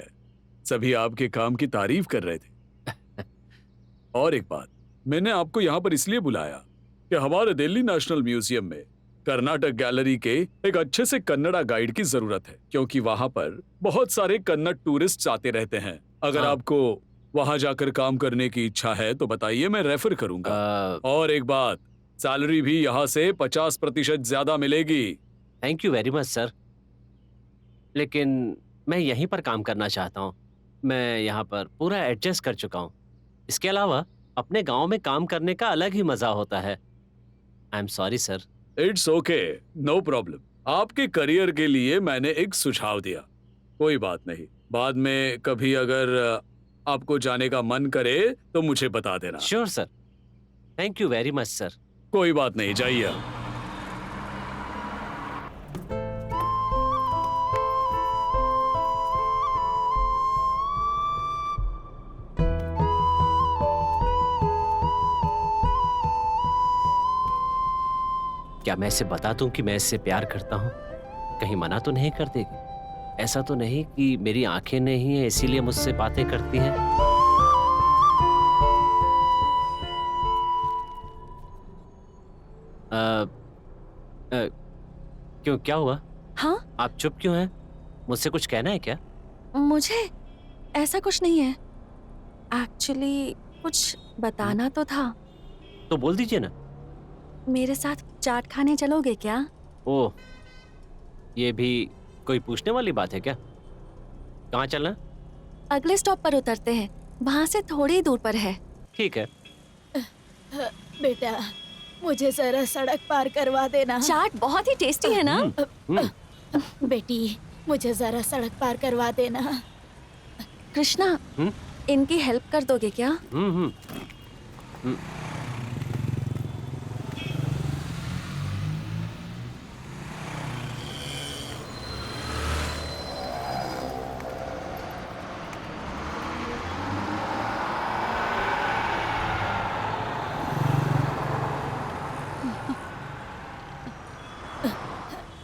सभी आपके काम की तारीफ कर रहे थे। और एक बात, मैंने आपको यहाँ पर इसलिए बुलाया कि हमारे दिल्ली नेशनल म्यूजियम में कर्नाटक गैलरी के एक अच्छे से कन्नड़ा गाइड की जरूरत है, क्योंकि वहाँ पर बहुत सारे कन्नड़ टूरिस्ट आते रहते हैं। अगर हाँ। आपको वहाँ जाकर काम करने की इच्छा है तो बताइए, मैं रेफर करूंगा। और एक बात, सैलरी भी यहाँ से 50% ज्यादा मिलेगी। Thank you very much sir, लेकिन मैं यहीं पर काम करना चाहता हूँ। मैं यहाँ पर पूरा एडजस्ट कर चुका हूँ। इसके अलावा अपने गांव में काम करने का अलग ही मजा होता है। I am sorry sir. It's okay, no problem. आपके करियर के लिए मैंने एक सुझाव दिया, कोई बात नहीं। बाद में कभी अगर आपको जाने का मन करे तो मुझे बता देना। Sure sir, thank you very much sir. कोई बात नहीं, जाइए। क्या मैं इसे बता दूं कि मैं इससे प्यार करता हूँ? कहीं मना तो नहीं कर देगी? ऐसा तो नहीं कि मेरी आंखें नहीं है इसीलिए मुझसे बातें करती हैं? क्यों, क्या हुआ? हाँ? आप चुप क्यों हैं? मुझसे कुछ कहना है क्या? मुझे ऐसा कुछ नहीं है। एक्चुअली कुछ बताना तो था। तो बोल दीजिए ना। मेरे साथ चाट खाने चलोगे क्या? ओह, ये भी कोई पूछने वाली बात है क्या? कहाँ चलना? अगले स्टॉप पर उतरते हैं, वहाँ से थोड़ी ही दूर पर है। ठीक है। बेटा, मुझे जरा सड़क पार करवा देना। चाट बहुत ही टेस्टी है ना? बेटी, मुझे जरा सड़क पार करवा देना। कृष्णा, इनकी हेल्प कर दोगे क्या?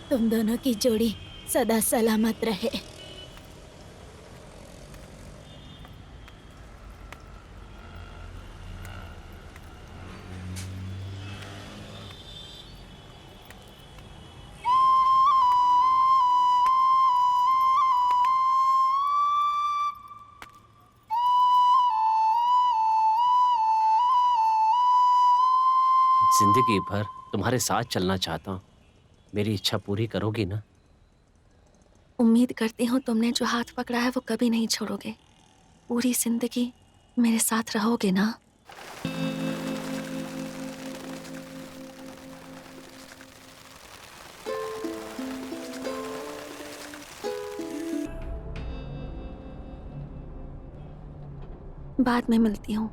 तुम दोनों की जोड़ी सदा सलामत रहे। जिंदगी भर तुम्हारे साथ चलना चाहता हूँ, मेरी इच्छा पूरी करोगी ना? उम्मीद करती हूँ तुमने जो हाथ पकड़ा है वो कभी नहीं छोड़ोगे। पूरी जिंदगी मेरे साथ रहोगे ना? बाद में मिलती हूँ।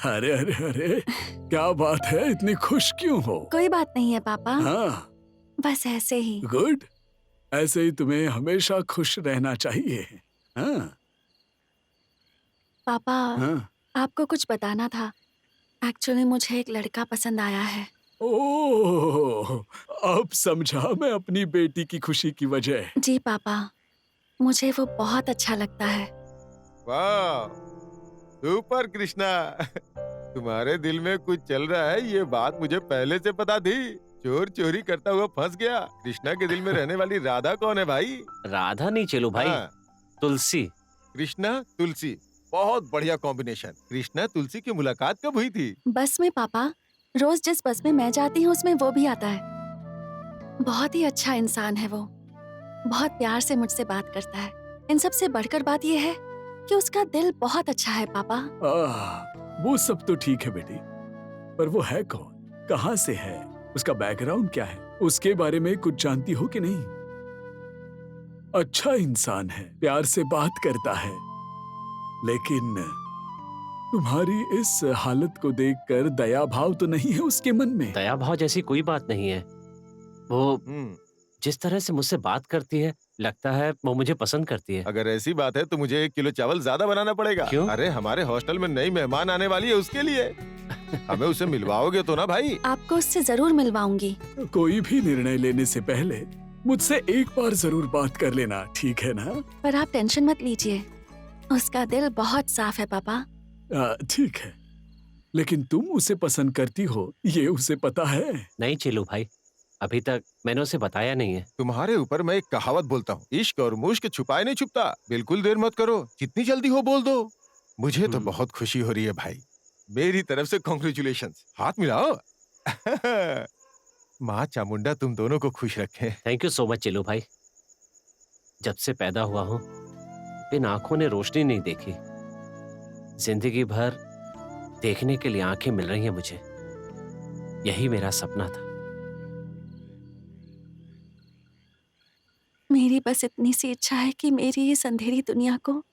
अरे अरे अरे, क्या बात है, इतनी खुश क्यों हो? कोई बात नहीं है पापा, हाँ, बस ऐसे ही। गुड, ऐसे ही तुम्हें हमेशा खुश रहना चाहिए। हाँ पापा, हाँ। आपको कुछ बताना था। एक्चुअली मुझे एक लड़का पसंद आया है। ओह, अब समझा मैं अपनी बेटी की खुशी की वजह। जी पापा, मुझे वो बहुत अच्छा लगता है। वाह, सुपर कृष्णा। तुम्हारे दिल में कुछ चल रहा है, ये बात मुझे पहले से पता थी। चोर चोरी करता हुआ फंस गया। कृष्णा के दिल में रहने वाली राधा कौन है भाई? राधा नहीं चेलू भाई, हाँ, तुलसी। कृष्णा तुलसी, बहुत बढ़िया कॉम्बिनेशन। कृष्णा तुलसी की मुलाकात कब हुई थी? बस में पापा, रोज जिस बस में मैं जाती हूँ उसमें वो भी आता है। बहुत ही अच्छा इंसान है वो, बहुत प्यार से मुझसे बात करता है। इन सब से बढ़कर बात ये है कि उसका दिल बहुत अच्छा है पापा। वो सब तो ठीक है बेटी, पर वो है कौन, कहाँ से है, उसका बैकग्राउंड क्या है, उसके बारे में कुछ जानती हो कि नहीं? अच्छा इंसान है, प्यार से बात करता है, लेकिन तुम्हारी इस हालत को देखकर दया भाव तो नहीं है उसके मन में? दया भाव जैसी कोई बात नहीं है। वो हम्म, जिस तरह से मुझसे बात करती है, लगता है वो मुझे पसंद करती है। अगर ऐसी बात है तो मुझे 1 किलो चावल ज्यादा बनाना पड़ेगा। क्यों? अरे हमारे हॉस्टल में नई मेहमान आने वाली है, उसके लिए। हमें उसे मिलवाओगे तो ना भाई? आपको उससे जरूर मिलवाऊंगी। कोई भी निर्णय लेने से पहले मुझसे एक बार जरूर बात कर लेना, ठीक है ना? पर आप टेंशन मत लीजिए, उसका दिल बहुत साफ है पापा। ठीक है, लेकिन तुम उसे पसंद करती हो, ये उसे पता है? नहीं चेलू भाई, अभी तक मैंने उसे बताया नहीं है। तुम्हारे ऊपर मैं एक कहावत बोलता हूँ, इश्क और मुश्क छुपाए नहीं छुपता। बिल्कुल देर मत करो, जितनी जल्दी हो बोल दो। मुझे तो बहुत खुशी हो रही है भाई, मेरी तरफ से कॉन्ग्रेचुलेशंस। हाथ मिलाओ। माँ चामुंडा तुम दोनों को खुश रखे। थैंक यू सो मच चेलू भाई। जब से पैदा हुआ हूँ, इन आंखों ने रोशनी नहीं देखी। जिंदगी भर देखने के लिए आंखें मिल रही हैं मुझे, यही मेरा सपना था। मेरी बस इतनी सी इच्छा है कि मेरी इस अंधेरी दुनिया को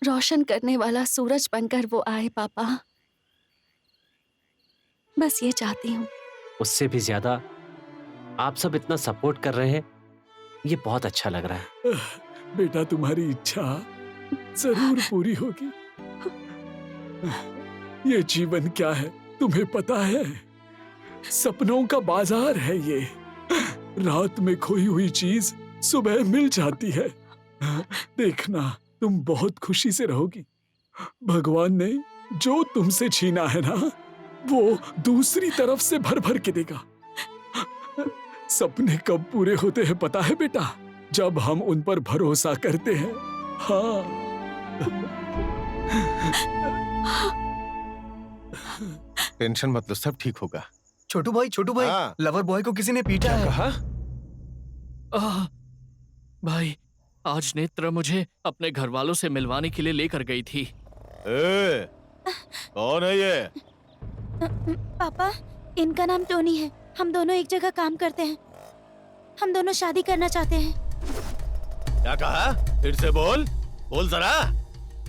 रोशन करने वाला सूरज बनकर वो आए पापा। बस ये चाहती हूँ। उससे भी ज्यादा आप सब इतना सपोर्ट कर रहे हैं, ये बहुत अच्छा लग रहा है। बेटा, तुम्हारी इच्छा जरूर पूरी होगी। ये जीवन क्या है तुम्हें पता है? सपनों का बाजार है ये। रात में खोई हुई चीज सुबह मिल जाती है। देखना, तुम बहुत खुशी से रहोगी। भगवान ने जो तुमसे छीना है ना, वो दूसरी तरफ से भर भर के देगा। सपने कब पूरे होते हैं पता है बेटा? जब हम उन पर भरोसा करते हैं। हाँ। टेंशन मत लो, सब ठीक होगा। छोटू भाई, हाँ। लवर बॉय को किसी ने पीटा है। कहा? भाई, आज नेत्र मुझे अपने घर वालों से मिलवाने के लिए लेकर गई थी। ए, कौन है ये? पापा, इनका नाम टोनी है। हम दोनों एक जगह काम करते हैं। हम दोनों शादी करना चाहते हैं। क्या कहा? फिर से बोल, बोल जरा।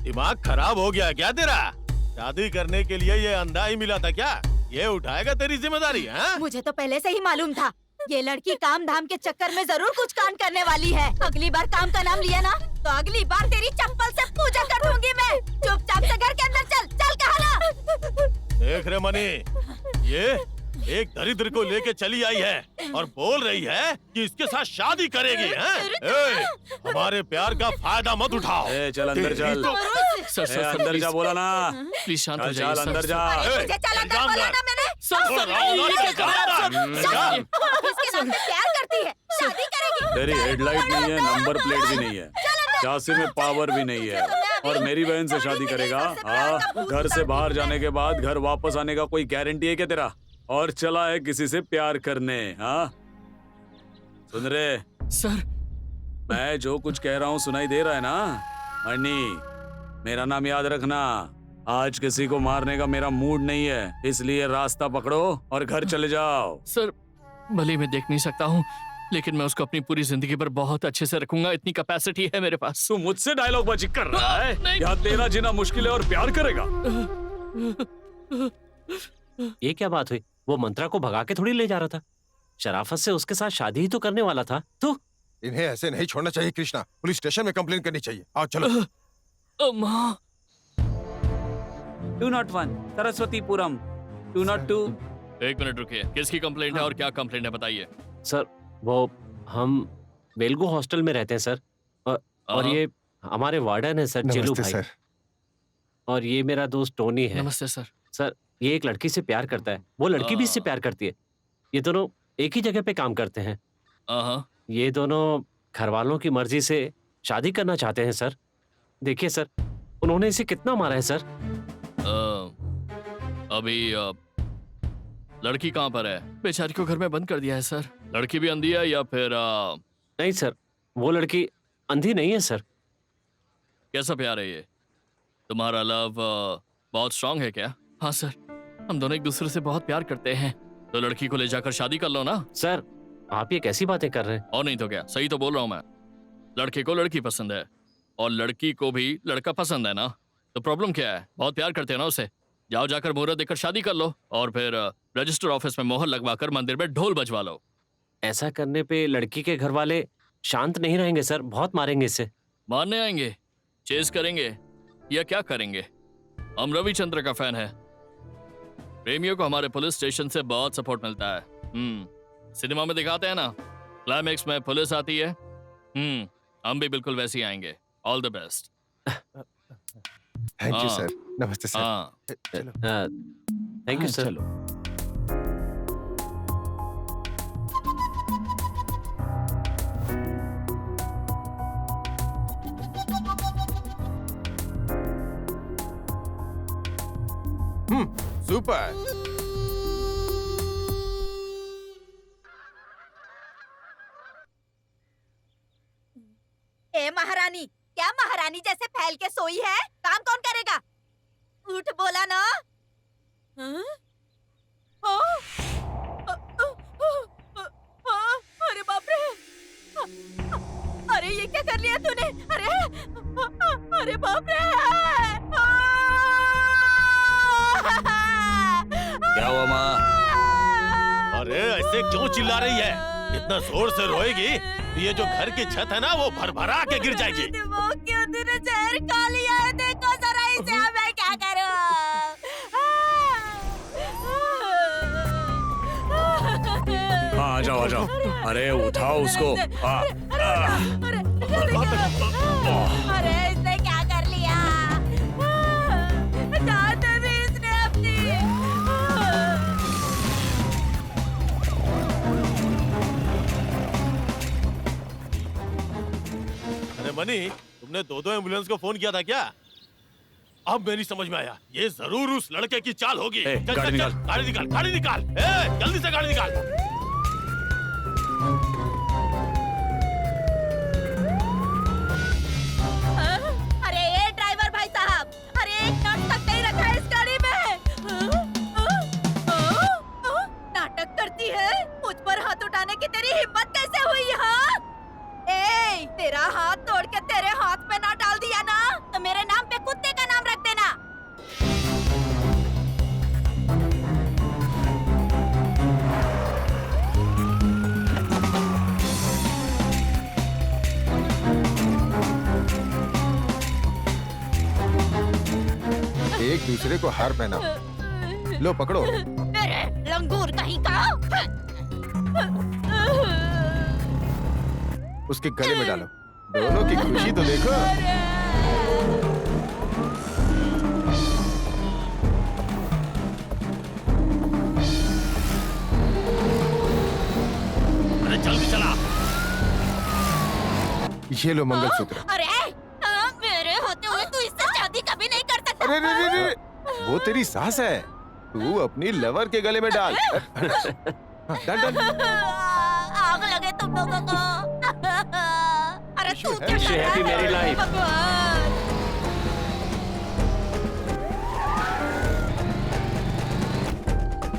दिमाग खराब हो गया क्या तेरा? शादी करने के लिए ये अंधा ही मिला था क्या? ये उठाएगा तेरी जिम्मेदारी? हाँ? मुझे तो पहले से ही मालूम था, ये लड़की काम धाम के चक्कर में जरूर कुछ कांड करने वाली है। अगली बार काम का नाम लिया ना, तो अगली बार तेरी चप्पल से पूजा कर दूंगी मैं। चुपचाप से घर के अंदर चल, चल कहा ना। देख रे मनी, ये एक दरिद्र को लेके चली आई है और बोल रही है कि इसके साथ शादी करेगी। हैं? हमारे प्यार का फायदा मत उठाओ। चल अंदर चल। सर, अंदर जा बोला ना। प्लीज शांत हो चल जाइए सर। अंदर जा। मुझे चल अंदर बोला ना मैंने। इसके नाम पे प्यार करती है, शादी करेगी। तेरी हेडलाइट नहीं है, नंबर प्लेट भी नहीं है, चासी में पावर भी नहीं है, और मेरी बहन से शादी करेगा? हाँ, घर से बाहर जाने के बाद घर वापस आने का कोई गारंटी है क्या तेरा? और चला है किसी से प्यार करने? हाँ, सुन रे सर, मैं जो कुछ कह रहा हूँ सुनाई दे रहा है ना? मनी, मेरा नाम याद रखना। आज किसी को मारने का मेरा मूड नहीं है, इसलिए रास्ता पकड़ो और घर चले जाओ। सर, भले मैं देख नहीं सकता हूँ, लेकिन मैं उसको अपनी पूरी जिंदगी पर बहुत अच्छे से रखूंगा। इतनी कैपेसिटी है मेरे पास। तू मुझसे डायलॉग बाजी कर रहा है? नहीं। यहाँ तेरा जीना मुश्किल है और प्यार करेगा? ये क्या बात हुई? वो मंत्रा को भगा के थोड़ी ले जा रहा था, शराफत से उसके साथ शादी ही तो करने वाला था। तो इन्हें ऐसे नहीं छोड़ना चाहिए कृष्णा, पुलिस स्टेशन में कंप्लेन करनी चाहिए। आओ चलो। माँ, 201 सरस्वतीपुरम 202। एक मिनट रुकिए, किसकी कंप्लेंट है और क्या कंप्लेंट है बताइए। सर वो हम वेलगो हॉस्टल में रहते हैं सर, और ये हमारे वार्डन है सर, चेलू भाई। सर। और ये मेरा दोस्त टोनी है। नमस्ते सर। सर ये एक लड़की से प्यार करता है, वो लड़की भी इससे प्यार करती है। ये दोनों एक ही जगह पे काम करते हैं। ये दोनों घर वालों की मर्जी से शादी करना चाहते हैं सर। देखिए सर, उन्होंने इसे कितना मारा है सर। अभी लड़की कहाँ पर है? बेचारी को घर में बंद कर दिया है सर। लड़की भी अंधी है या फिर नहीं सर, वो लड़की अंधी नहीं है सर। कैसा प्यार है ये? तुम्हारा लव बहुत स्ट्रांग है क्या? हाँ सर, हम दोनों एक दूसरे से बहुत प्यार करते हैं। तो लड़की को ले जाकर शादी कर लो ना। सर आप ये कैसी बातें कर रहे हैं? और नहीं तो क्या, सही तो बोल रहा हूँ मैं। लड़के को लड़की पसंद है और लड़की को भी लड़का पसंद है ना, तो प्रॉब्लम क्या है? बहुत प्यार करते हो ना उसे। जाओ जाकर मुहूर्त देखकर शादी कर लो और फिर रजिस्टर ऑफिस में मोहर लगवाकर मंदिर में ढोल बजवा लो। ऐसा करने पे लड़की के घर वाले शांत नहीं रहेंगे सर, बहुत मारेंगे इसे। मारने आएंगे, चेस करेंगे या क्या करेंगे? हम रविचंद्र का फैन है। प्रेमियों को हमारे पुलिस स्टेशन से बहुत सपोर्ट मिलता है। सिनेमा में दिखाते हैं ना, क्लाइमेक्स में पुलिस आती है। हम भी बिल्कुल वैसे ही आएंगे। All the best. Thank you sir. नमस्ते सर। Thank you sir. चलो। सुपर। ए महारानी, क्या महारानी जैसे फैल के सोई है? काम कौन करेगा? उठ बोला ना। अरे बाप रे, अरे ये क्या कर लिया तूने? अरे बाप रे। क्या हुआ माँ? अरे ऐसे क्यों चिल्ला रही है? इतना जोर से रोएगी, ये जो घर की छत है ना वो भरभरा के गिर जाएगी। वो क्यों तूने जहर खा लिया है? देखो जरा इसे, मैं क्या करूं? हाँ, आ जाओ आ जाओ। अरे उठाओ उसको। अरे इसने क्या कर लिया? दांत भी इसने अपनी। अरे मनी, तुमने दो एम्बुलेंस को फोन किया था क्या? अब मेरी समझ में आया, ये जरूर उस लड़के की चाल होगी। चल, गाड़ी निकाल। गाड़ी निकाल, गाड़ी निकाल। जल्दी से गाड़ी निकाल। अरे ये ड्राइवर भाई साहब, अरे एक नट तक नहीं रखा है इस गाड़ी में। नाटक करती है? मुझ पर हाथ उठाने की तेरी हिम्मत कैसे हुई? हाँ, ए, तेरा हाथ तोड़ के तेरे हाथ में ना डाल दिया ना, तो मेरे नाम पे कुत्ते का नाम रख देना। एक दूसरे को हार पहना। लो पकड़ो। मेरे लंगूर कहीं का। उसके गले में डालो। दोनों की खुशी तो देखो। अरे जल्दी चला। ये लो मंगलसूत्र। अरे मेरे होते हुए तू इससे शादी कभी नहीं कर सकता। अरे रे, वो तेरी सास है। तू अपनी लवर के गले में डाल। डन। आग लगे तुम लोगों को। अरे तू क्या कर रहा हैप्पी है? Married life. भगवान।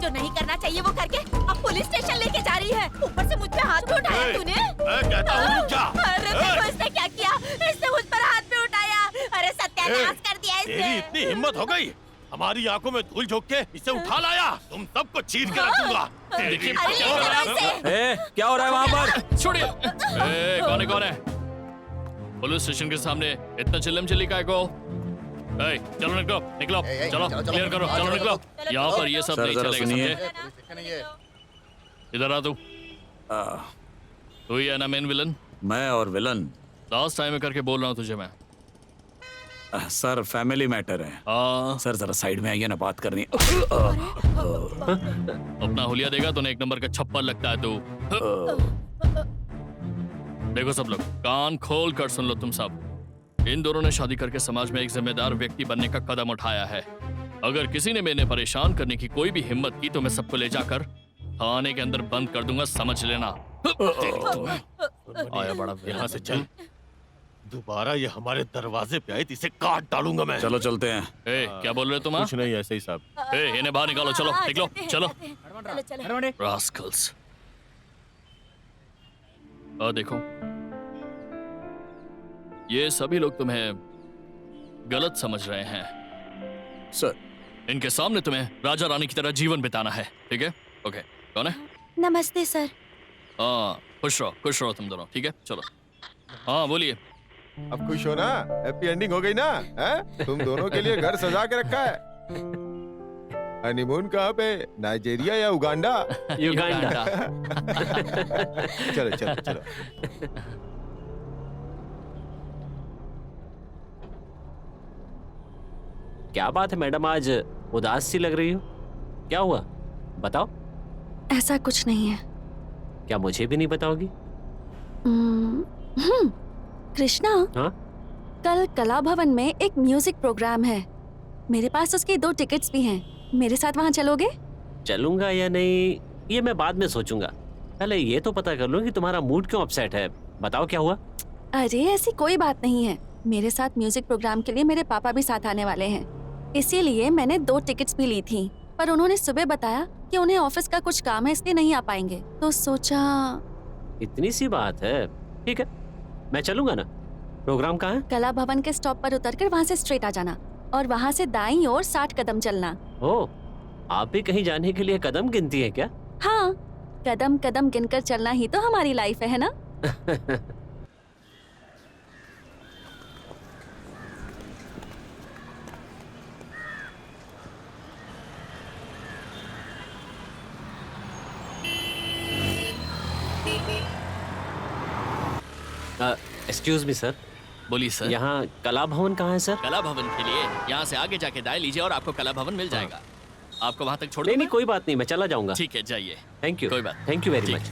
जो नहीं करना चाहिए वो करके अब पुलिस स्टेशन लेके जा रही है। ऊपर से मुझ पे हाथ भी उठाया तूने। मैं कहता हूँ रुक जा। अरे देखो इसने क्या किया? इसने मुझ पर हाथ भी उठाया। अरे सत्यानाश कर दिया तेरी इसने। इतनी हिम्मत हो गई, हमारी आंखों में धूल झोंक के इसे उठा लाया। तुम सबको चीर के रख दूंगा। देखिए अरे क्या हो रहा है? क्या हो रहा है वहाँ पर? छोड़िए। कौन है? पुलिस स्टेशन के सामने इतना चिल्लम चिल्ली काय को? चलो निकलो निकलो, चलो क्लियर करो, चलो निकलो। यहाँ पर ये सब सर, नहीं जरा चलेगा, सुनिए। समझे? इधर आ तू। आ, तू ही है ना मेन विलन? मैं और विलन लास्ट टाइम करके बोल रहा हूँ तुझे मैं। सर फैमिली मैटर है। हाँ, सर जरा साइड में आइए ना, बात करनी है। अपना हुलिया देगा तो एक नंबर का छप्पर लगता है तू। देखो सब लोग, कान खोल कर सुन लो तुम सब। इन दोनों ने शादी करके समाज में एक जिम्मेदार व्यक्ति बनने का कदम उठाया है। अगर किसी ने मैंने परेशान करने की कोई भी हिम्मत की तो मैं सबको ले जाकर थाने के अंदर बंद कर दूंगा, समझ लेना। आया बड़ा, यहाँ से चल। दोबारा ये हमारे दरवाजे पे आए तो इसे काट डालूंगा मैं। चलो चलते हैं। ए, क्या बोल रहे हो तुम? कुछ नहीं, ऐसे ही साहब। ए, इन्हें बाहर निकालो, चलो निकलो, चलो। चलो रास्कल्स। देखो, ये सभी लोग तुम्हें गलत समझ रहे हैं। सर इनके सामने तुम्हें राजा रानी की तरह जीवन बिताना है, ठीक है? ओके, कौन है? नमस्ते सर। हाँ, खुश रहो तुम दोनों, ठीक है? चलो। हाँ बोलिए। अब खुश हो ना? हैप्पी एंडिंग हो गई ना? हैं? तुम दोनों के लिए घर सजा के रखा है। हनीमून कहाँ पे? नाइजीरिया या उगांडा? युगांडा। चलो चलो चलो। क्या बात है मैडम, आज उदास सी लग रही हो? क्या हुआ बताओ। ऐसा कुछ नहीं है। क्या मुझे भी नहीं बताओगी? कृष्णा, हाँ? कल कला भवन में एक म्यूजिक प्रोग्राम है। मेरे पास उसकी 2 टिकट्स भी हैं। मेरे साथ वहाँ चलोगे? चलूंगा या नहीं ये मैं बाद में सोचूंगा। पहले ये तो पता कर लूं कि तुम्हारा मूड क्यों अपसेट है। बताओ क्या हुआ? अरे ऐसी कोई बात नहीं है। मेरे साथ म्यूजिक प्रोग्राम के लिए मेरे पापा भी साथ आने वाले हैं, इसीलिए मैंने 2 टिकट्स भी ली थी। पर उन्होंने सुबह बताया कि उन्हें ऑफिस का कुछ काम है, इसलिए नहीं आ पाएंगे। तो सोचा। इतनी सी बात है, ठीक है मैं चलूंगा ना। प्रोग्राम कहाँ है? कला भवन के स्टॉप पर उतरकर वहाँ से स्ट्रेट आ जाना और वहाँ से दाईं ओर 60 कदम चलना। ओ, आप भी कहीं जाने के लिए कदम गिनती है क्या? हाँ, कदम कदम गिनकर चलना ही तो हमारी लाइफ है ना? Excuse me sir. बोलिए सर। यहाँ कला भवन कहाँ है सर? कला भवन के लिए यहाँ से आगे जाके दाएं लीजिए और आपको कला भवन मिल जाएगा। आपको वहाँ तक छोड़ नहीं कोई बात नहीं, मैं चला जाऊंगा। ठीक है, जाइए। Thank you. कोई बात। थैंक यू वेरी ठीक। मच।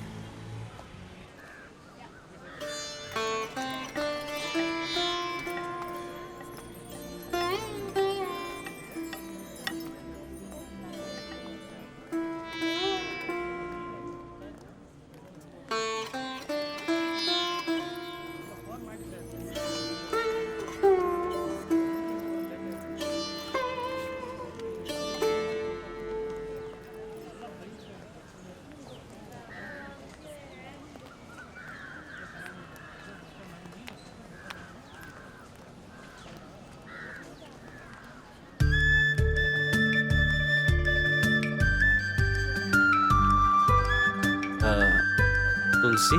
तुलसी,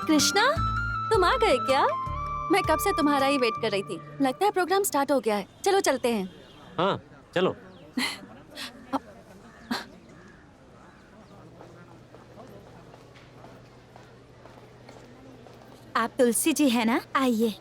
कृष्णा, तुम आ गए क्या? मैं कब से तुम्हारा ही वेट कर रही थी। लगता है प्रोग्राम स्टार्ट हो गया है। चलो चलते हैं। हाँ चलो। आप तुलसी जी है ना? आइए।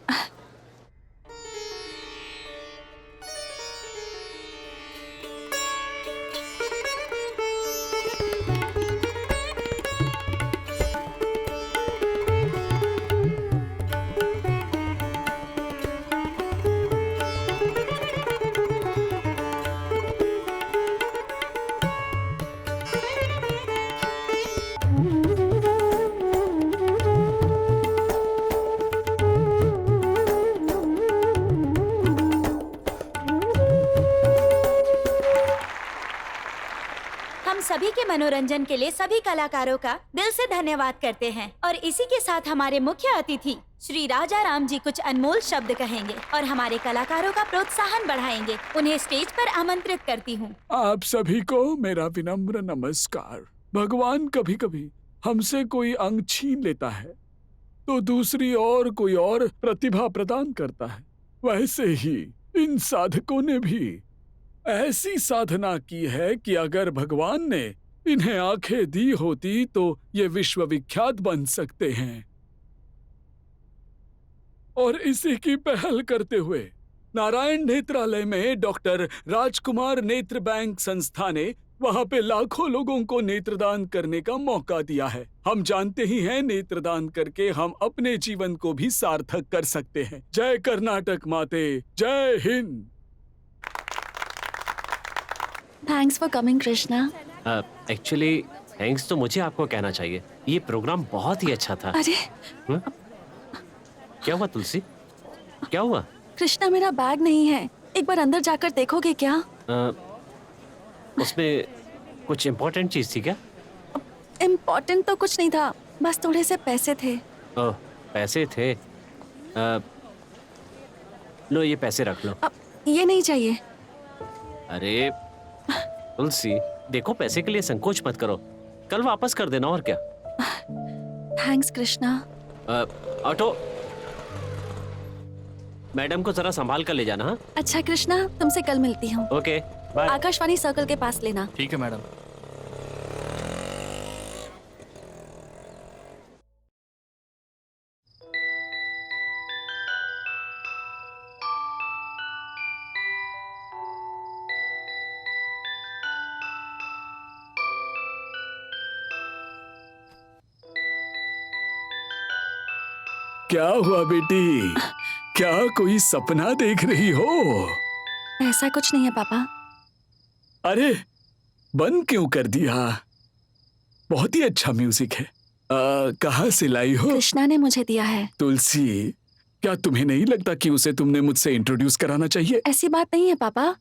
हम सभी के मनोरंजन के लिए सभी कलाकारों का दिल से धन्यवाद करते हैं और इसी के साथ हमारे मुख्य अतिथि श्री राजा राम जी कुछ अनमोल शब्द कहेंगे और हमारे कलाकारों का प्रोत्साहन बढ़ाएंगे। उन्हें स्टेज पर आमंत्रित करती हूँ। आप सभी को मेरा विनम्र नमस्कार। भगवान कभी कभी हमसे कोई अंग छीन लेता है तो दूसरी और कोई और प्रतिभा प्रदान करता है। वैसे ही इन साधकों ने भी ऐसी साधना की है कि अगर भगवान ने इन्हें आंखें दी होती तो ये विश्वविख्यात बन सकते हैं। और इसी की पहल करते हुए नारायण नेत्रालय में डॉक्टर राजकुमार नेत्र बैंक संस्था ने वहां पे लाखों लोगों को नेत्रदान करने का मौका दिया है। हम जानते ही हैं नेत्रदान करके हम अपने जीवन को भी सार्थक कर सकते हैं। जय कर्नाटक माते, जय Hind. Thanks for coming Krishna. Actually thanks तो मुझे आपको कहना चाहिए। ये प्रोग्राम बहुत ही अच्छा था। अरे क्या हुआ तुलसी, क्या हुआ? कृष्णा, मेरा बैग नहीं है, एक बार अंदर जाकर देखोगे क्या? उसमें कुछ इम्पोर्टेंट चीज थी क्या? इम्पोर्टेंट तो कुछ नहीं था, बस थोड़े से पैसे थे। ओह, पैसे थे। लो ये पैसे रख लो। अब ये नहीं चाहिए। अरे तुलसी देखो, पैसे के लिए संकोच मत करो, कल वापस कर देना और क्या। थैंक्स कृष्णा। ऑटो, मैडम को जरा संभाल कर ले जाना। हाँ? अच्छा कृष्णा, तुमसे कल मिलती हूँ। Okay bye. आकाशवाणी सर्कल के पास लेना। ठीक है मैडम। क्या हुआ बेटी, क्या कोई सपना देख रही हो? ऐसा कुछ नहीं है पापा। अरे बंद क्यों कर दिया? बहुत ही अच्छा म्यूजिक है। कहाँ से लाई हो? कृष्णा ने मुझे दिया है। तुलसी, क्या तुम्हें नहीं लगता कि उसे तुमने मुझसे इंट्रोड्यूस कराना चाहिए? ऐसी बात नहीं है पापा,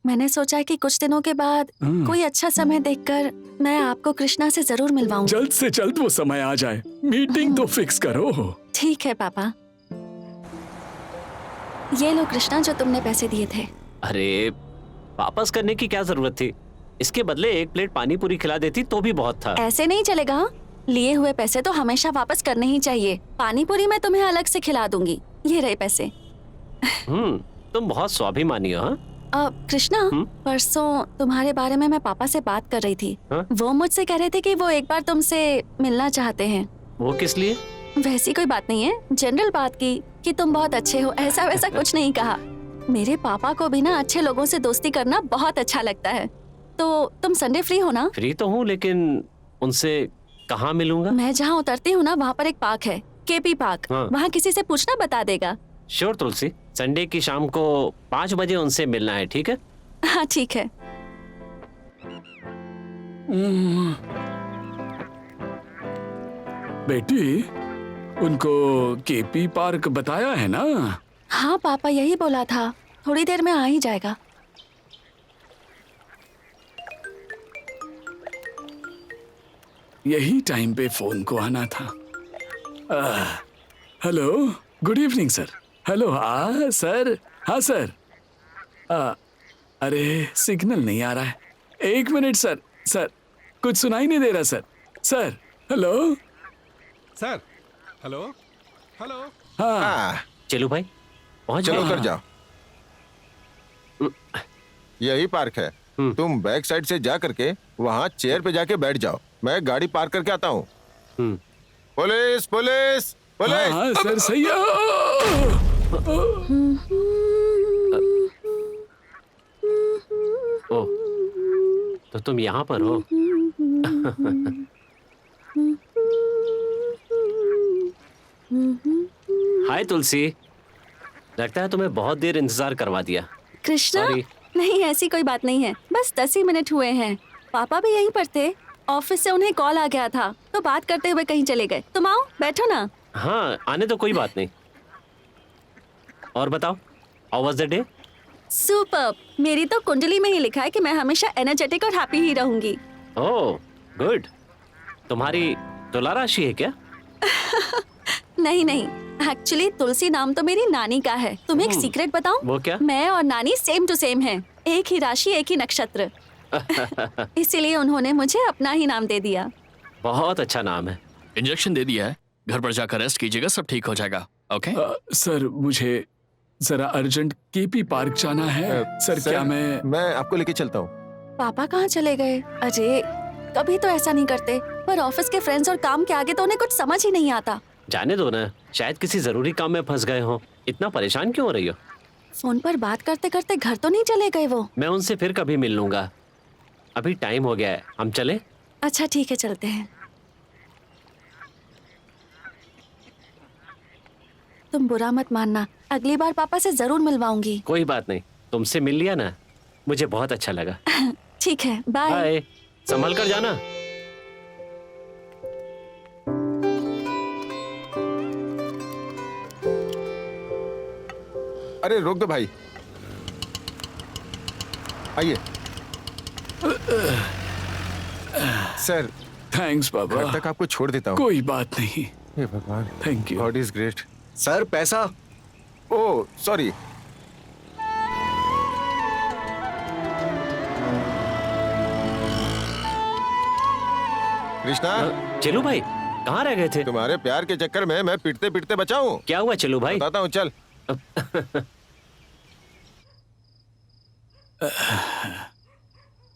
मैंने सोचा कि कुछ दिनों के बाद कोई अच्छा समय देखकर मैं आपको कृष्णा से जरूर मिलवाऊंगी। जल्द से जल्द वो समय आ जाए, मीटिंग तो फिक्स करो। ठीक है पापा। ये लो कृष्णा, जो तुमने पैसे दिए थे। अरे वापस करने की क्या जरूरत थी? इसके बदले एक प्लेट पानी पूरी खिला देती तो भी बहुत था। ऐसे नहीं चलेगा, लिए हुए पैसे तो हमेशा वापस करने ही चाहिए। पानी पूरी मैं तुम्हें अलग से खिला दूंगी। ये रहे पैसे। तुम बहुत स्वाभिमानी हो। कृष्णा, परसों तुम्हारे बारे में मैं पापा से बात कर रही थी। वो मुझसे कह रहे थे कि वो एक बार तुमसे मिलना चाहते हैं। वो किस लिए? वैसी कोई बात नहीं है, जनरल बात की कि तुम बहुत अच्छे हो, ऐसा वैसा कुछ नहीं कहा। मेरे पापा को भी ना अच्छे लोगों से दोस्ती करना बहुत अच्छा लगता है। तो तुम संडे फ्री हो ना? फ्री तो हूँ, लेकिन उनसे कहाँ मिलूंगा? मैं जहाँ उतरती हूँ ना, वहाँ पर एक पार्क है, केपी पार्क। वहाँ किसी से पूछना, बता देगा। श्योर तुलसी, संडे की शाम को 5 बजे उनसे मिलना है, ठीक है? हाँ ठीक है। बेटी, उनको केपी पार्क बताया है ना? हाँ पापा, यही बोला था, थोड़ी देर में आ ही जाएगा। यही टाइम पे फोन को आना था। Hello, good evening sir. Hello, हाँ सर, हाँ सर। अरे सिग्नल नहीं आ रहा है, 1 मिनट सर। सर कुछ सुनाई नहीं दे रहा sir. Sir hello sir. Hello hello. हाँ चलो भाई, पहुंच चलो गए। उतर जाओ। यही पार्क है, तुम बैक साइड से जा करके वहाँ चेयर पे जाके बैठ जाओ, मैं गाड़ी पार्क करके आता हूँ। Police police police. हाँ सर, सही है। ओ, तो तुम यहाँ पर हो? हाय तुलसी, लगता है तुम्हें बहुत देर इंतजार करवा दिया। कृष्णा, Sorry. नहीं ऐसी कोई बात नहीं है, बस 10 ही मिनट हुए हैं। पापा भी यहीं पर थे, ऑफिस से उन्हें कॉल आ गया था तो बात करते हुए कहीं चले गए। तुम आओ, बैठो ना। हाँ, आने तो कोई बात नहीं। और बताओ, how was the day? Superb. मेरी तो कुंडली में ही लिखा है कि मैं हमेशा एनर्जेटिक और हैप्पी ही रहूंगी। Oh good. तुम्हारी तुला राशि है क्या? नहीं नहीं, एक्चुअली तुलसी नाम तो मेरी नानी का है। तुम्हें एक सीक्रेट बताऊं? वो क्या? मैं और नानी सेम टू सेम हैं, एक ही राशि, एक ही नक्षत्र। इसीलिए उन्होंने मुझे अपना ही नाम दे दिया। बहुत अच्छा नाम है। इंजेक्शन दे दिया है, घर पर जाकर रेस्ट कीजिएगा, सब ठीक हो जाएगा। ओके? सर मुझे जरा अर्जेंट केपी पार्क जाना है। सर क्या मैं आपको लेके चलता हूँ। पापा कहाँ चले गए? अजय कभी तो ऐसा नहीं करते, पर ऑफिस के फ्रेंड्स और काम के आगे तो उन्हें कुछ समझ ही नहीं आता। जाने दो ना, शायद किसी जरूरी काम में फंस गए हो। इतना परेशान क्यों हो रही हो? फोन पर बात करते करते घर तो नहीं चले गए वो? मैं उनसे फिर कभी मिल लूंगा, अभी टाइम हो गया है। हम चले? अच्छा ठीक है, चलते हैं। तुम बुरा मत मानना, अगली बार पापा से जरूर मिलवाऊंगी। कोई बात नहीं, तुमसे मिल लिया ना, मुझे बहुत अच्छा लगा। ठीक है, बाय। बाय, संभल कर जाना। अरे रोक दो भाई, आइए। सर थैंक्स पापा। घर तक आपको छोड़ देता हूँ। कोई बात नहीं। हे भगवान, thank you. God is great. Sir पैसा। Oh sorry. कृष्णा। चलू भाई, कहाँ रह गए थे? तुम्हारे प्यार के चक्कर में मैं पिटते पिटते बचा हूँ। क्या हुआ चलू भाई? बताता हूँ, चल।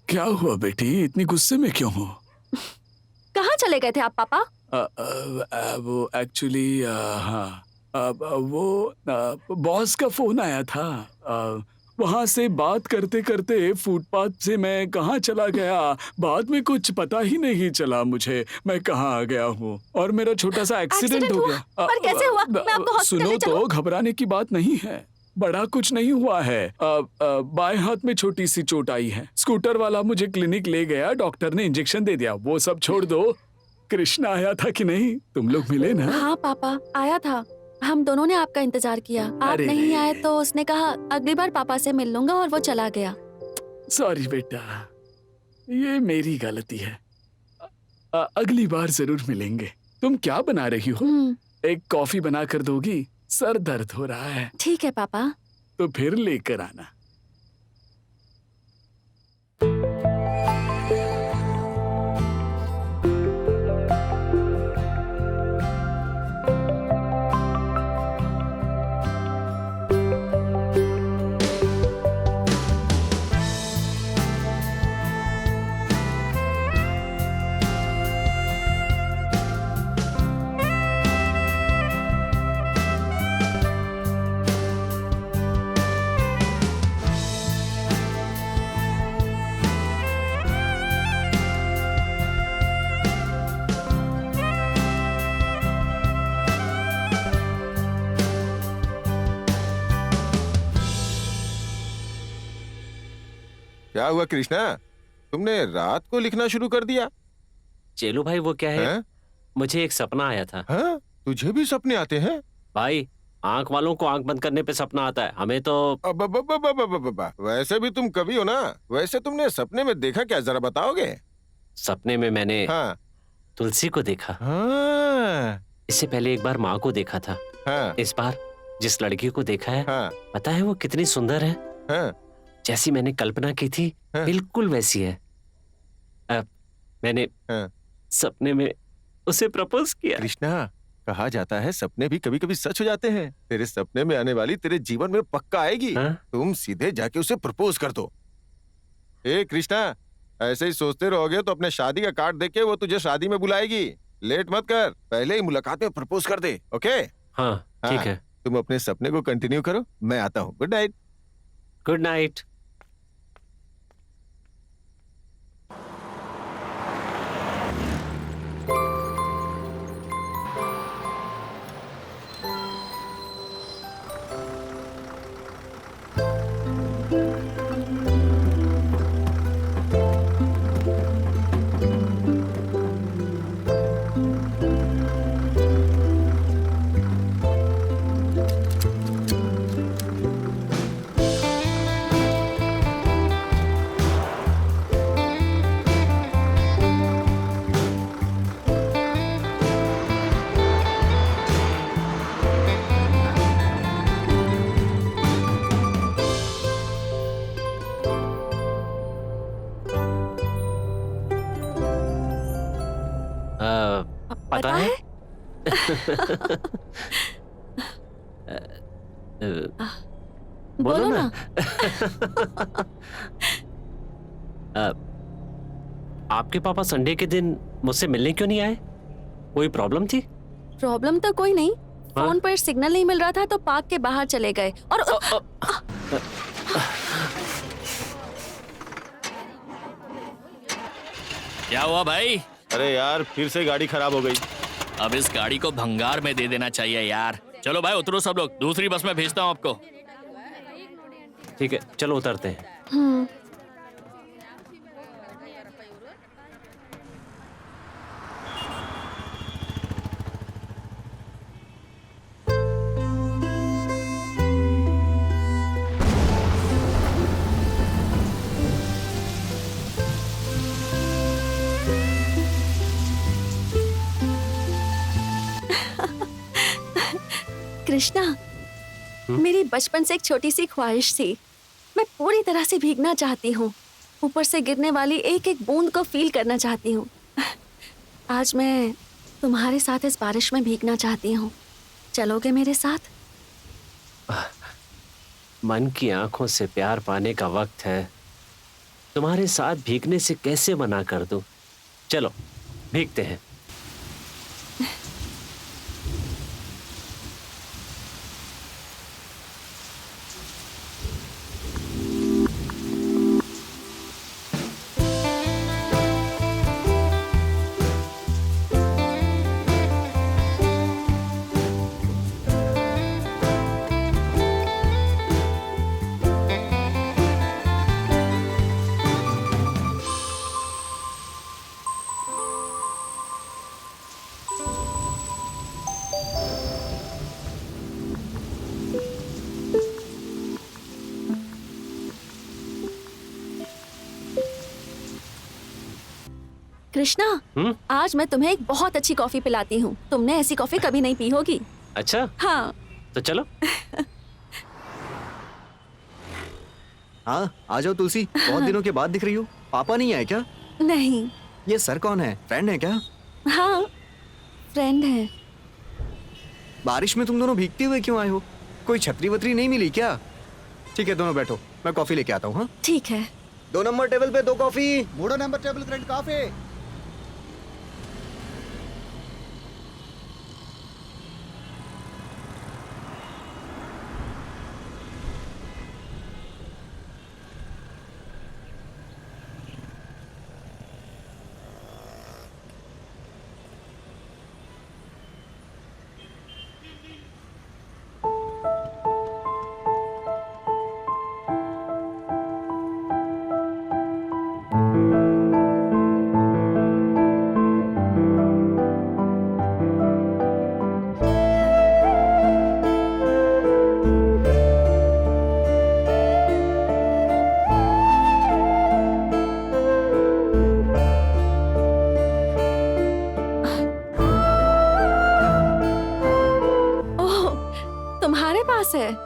क्या हुआ बेटी, इतनी गुस्से में क्यों हो? कहाँ चले गए थे आप पापा? वो एक्चुअली हाँ, वो बॉस का फोन आया था। वहां से बात करते करते फुटपाथ से मैं कहाँ चला गया, बाद में कुछ पता ही नहीं चला मुझे मैं कहाँ आ गया हूँ, और मेरा छोटा सा एक्सीडेंट हो गया। पर कैसे हुआ? मैं आपको हॉस्पिटल सुनो ले चलूं? तो, घबराने की बात नहीं है, बड़ा कुछ नहीं हुआ है। बाएं हाथ में छोटी सी चोट आई है। स्कूटर वाला मुझे क्लिनिक ले गया, डॉक्टर ने इंजेक्शन दे दिया। वो सब छोड़ दो, कृष्णा आया था कि नहीं? तुम लोग मिले ना? हाँ पापा, आया था। हम दोनों ने आपका इंतजार किया। आप अरे। नहीं आए तो उसने कहा अगली बार पापा से मिल लूंगा, और वो चला गया। सॉरी बेटा, ये मेरी गलती है। अगली बार जरूर मिलेंगे। तुम क्या बना रही हो? एक कॉफी बना कर दोगी? सर दर्द हो रहा है। ठीक है पापा। तो फिर लेकर आना। क्या हुआ कृष्णा, तुमने रात को लिखना शुरू कर दिया? चेलू भाई वो क्या है? मुझे एक सपना आया था। हाँ? तुझे भी सपने आते हैं? भाई, आंख वालों को आंख बंद करने पे सपना आता है, हमें तो। वैसे भी तुम कवि हो ना, वैसे तुमने सपने में देखा क्या, जरा बताओगे? सपने में मैंने तुलसी को देखा। इससे पहले एक बार माँ को देखा था। इस बार जिस लड़की को देखा है, पता है वो कितनी सुंदर है? जैसी मैंने कल्पना की थी, बिल्कुल वैसी है। अब मैंने सपने में उसे प्रपोज किया। कृष्णा, कहा जाता है सपने भी कभी कभी सच हो जाते हैं। तेरे सपने में आने वाली तेरे जीवन में पक्का आएगी। तुम सीधे जाके उसे प्रपोज कर दो। ए कृष्णा, ऐसे ही सोचते रहोगे तो अपने शादी का कार्ड देके वो तुझे शादी में बुलाएगी। लेट मत कर, पहले ही मुलाकात में प्रपोज कर दे। ओके? हाँ ठीक है। तुम अपने सपने को कंटिन्यू करो, मैं आता हूँ। Good night. Good night. पता है? बोलो ना। आपके पापा संडे के दिन मुझसे मिलने क्यों नहीं आए? कोई प्रॉब्लम थी? प्रॉब्लम तो कोई नहीं, फोन पर सिग्नल नहीं मिल रहा था तो पार्क के बाहर चले गए और क्या हुआ भाई? अरे यार फिर से गाड़ी खराब हो गई। अब इस गाड़ी को भंगार में दे देना चाहिए यार। चलो भाई उतरो सब लोग, दूसरी बस में भेजता हूँ आपको। ठीक है चलो उतरते हैं। कृष्णा, मेरी बचपन से एक छोटी सी ख्वाहिश थी। मैं पूरी तरह से भीगना चाहती हूँ, ऊपर से गिरने वाली एक एक बूंद को फील करना चाहती हूँ। आज मैं तुम्हारे साथ इस बारिश में भीगना चाहती हूँ। चलोगे मेरे साथ? मन की आंखों से प्यार पाने का वक्त है। तुम्हारे साथ भीगने से कैसे मना कर दूं? चलो भीगते हैं। कृष्णा, आज मैं तुम्हें एक बहुत अच्छी कॉफी पिलाती हूँ। तुमने ऐसी कॉफी कभी नहीं पी होगी। अच्छा हाँ तो चलो। हाँ आ जाओ तुलसी, बहुत दिनों के बाद दिख रही हो। पापा नहीं आए क्या? नहीं। ये सर कौन है? फ्रेंड है क्या? हाँ फ्रेंड है। बारिश में तुम दोनों भीगते हुए क्यों आए हो? कोई छतरी वतरी नहीं मिली क्या? ठीक है दोनों बैठो, मैं कॉफी लेके आता हूँ। हाँ ठीक है। 2 नंबर टेबल पे 2 कॉफी। 3 नंबर टेबल కి 2 కాఫీ.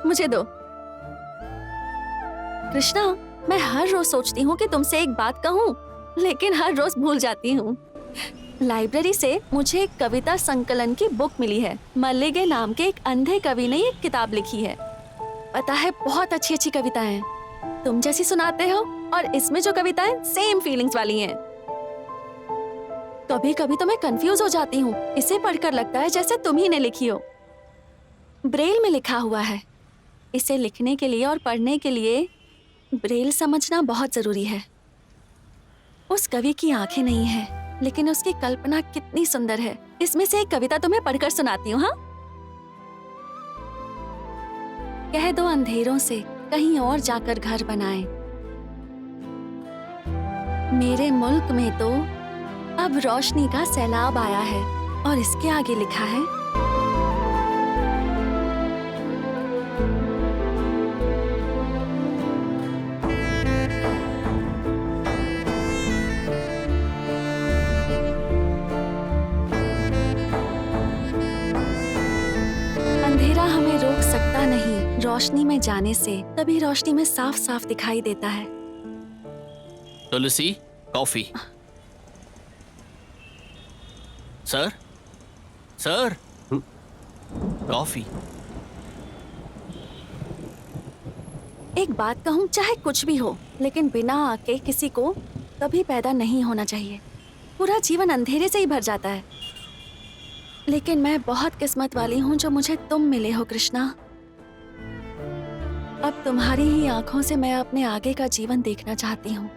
मुझे दो। कृष्णा, मैं हर रोज सोचती हूँ कि तुमसे एक बात कहूँ, लेकिन हर रोज भूल जाती हूँ। लाइब्रेरी से मुझे एक कविता संकलन की बुक मिली है। मल्लिगे नाम के एक अंधे कवि ने एक किताब लिखी है। पता है, बहुत अच्छी अच्छी कविताएं हैं। तुम जैसी सुनाते हो, और इसमें जो कविताएं सेम फीलिंग्स वाली हैं। कभी कभी तो मैं कंफ्यूज हो जाती हूँ। इसे पढ़कर लगता है जैसे तुम ही ने लिखी हो। ब्रेल में लिखा हुआ है। इसे लिखने के लिए और पढ़ने के लिए ब्रेल समझना बहुत जरूरी है। उस कवि की आंखें नहीं है, लेकिन उसकी कल्पना कितनी सुंदर है। इसमें से एक कविता तुम्हें पढ़कर सुनाती हूँ। हाँ, कह दो अंधेरों से कहीं और जाकर घर बनाए। मेरे मुल्क में तो अब रोशनी का सैलाब आया है। और इसके आगे लिखा है, अंधेरा हमें रोक सकता नहीं रोशनी में जाने से, तभी रोशनी में साफ साफ दिखाई देता है। तुलसी, कॉफी। Sir, sir, coffee. एक बात कहूँ, चाहे कुछ भी हो, लेकिन बिना आग के किसी को कभी पैदा नहीं होना चाहिए। पूरा जीवन अंधेरे से ही भर जाता है। लेकिन मैं बहुत किस्मत वाली हूँ जो मुझे तुम मिले हो कृष्णा। अब तुम्हारी ही आंखों से मैं अपने आगे का जीवन देखना चाहती हूँ।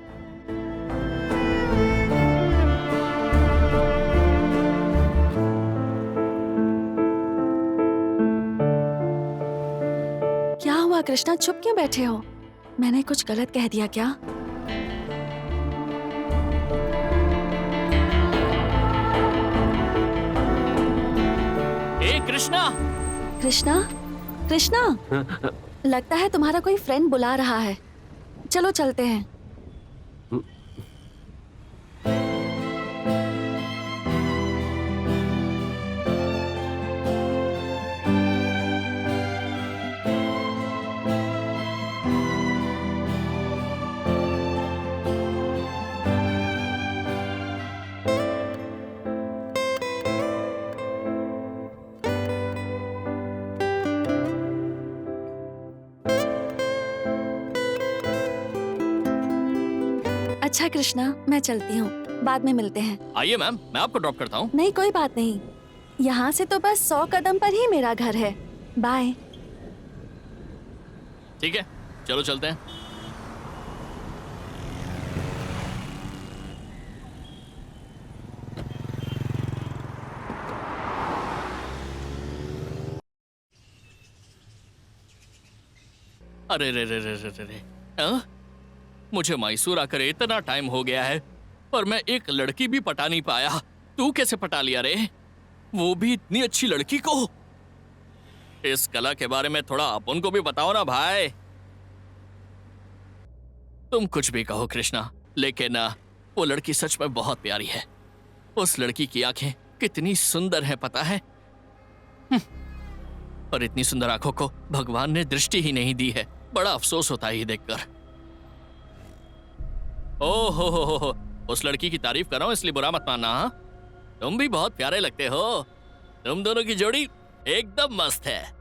क्या हुआ कृष्णा, चुप क्यों बैठे हो? मैंने कुछ गलत कह दिया क्या? ए कृष्णा! कृष्णा, कृष्णा, लगता है तुम्हारा कोई फ्रेंड बुला रहा है। चलो चलते हैं। अच्छा कृष्णा, मैं चलती हूँ, बाद में मिलते हैं। आइए मैम, मैं आपको ड्रॉप करता हूँ। नहीं, कोई बात नहीं, यहाँ से तो बस 100 कदम पर ही मेरा घर है। बाय। ठीक है, चलो चलते हैं। अरे रे रे रे रे रे, हाँ? मुझे मैसूर आकर इतना टाइम हो गया है और मैं एक लड़की भी पटा नहीं पाया। तू कैसे पटा लिया रे? वो भी इतनी अच्छी लड़की को। इस कला के बारे में थोड़ा अपन को भी बताओ ना भाई। तुम कुछ भी कहो कृष्णा, लेकिन वो लड़की सच में बहुत प्यारी है। उस लड़की की आंखें कितनी सुंदर है पता है? और इतनी सुंदर आंखों को भगवान ने दृष्टि ही नहीं दी है। बड़ा अफसोस होता है ये देखकर। ओ हो, उस लड़की की तारीफ कर रहा हूं इसलिए बुरा मत मानना। हाँ, तुम भी बहुत प्यारे लगते हो। तुम दोनों की जोड़ी एकदम मस्त है।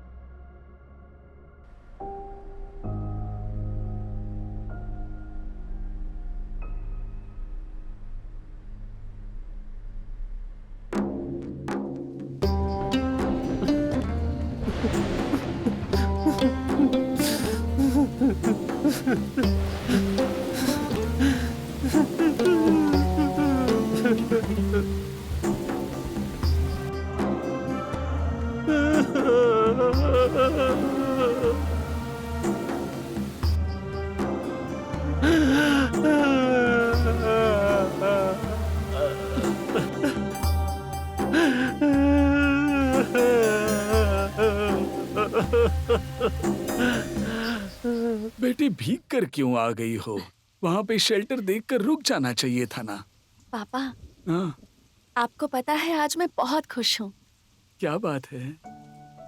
बेटी भीग कर क्यों आ गई हो? वहाँ पे शेल्टर देखकर रुक जाना चाहिए था ना। पापा, हाँ, आपको पता है आज मैं बहुत खुश हूँ। क्या बात है?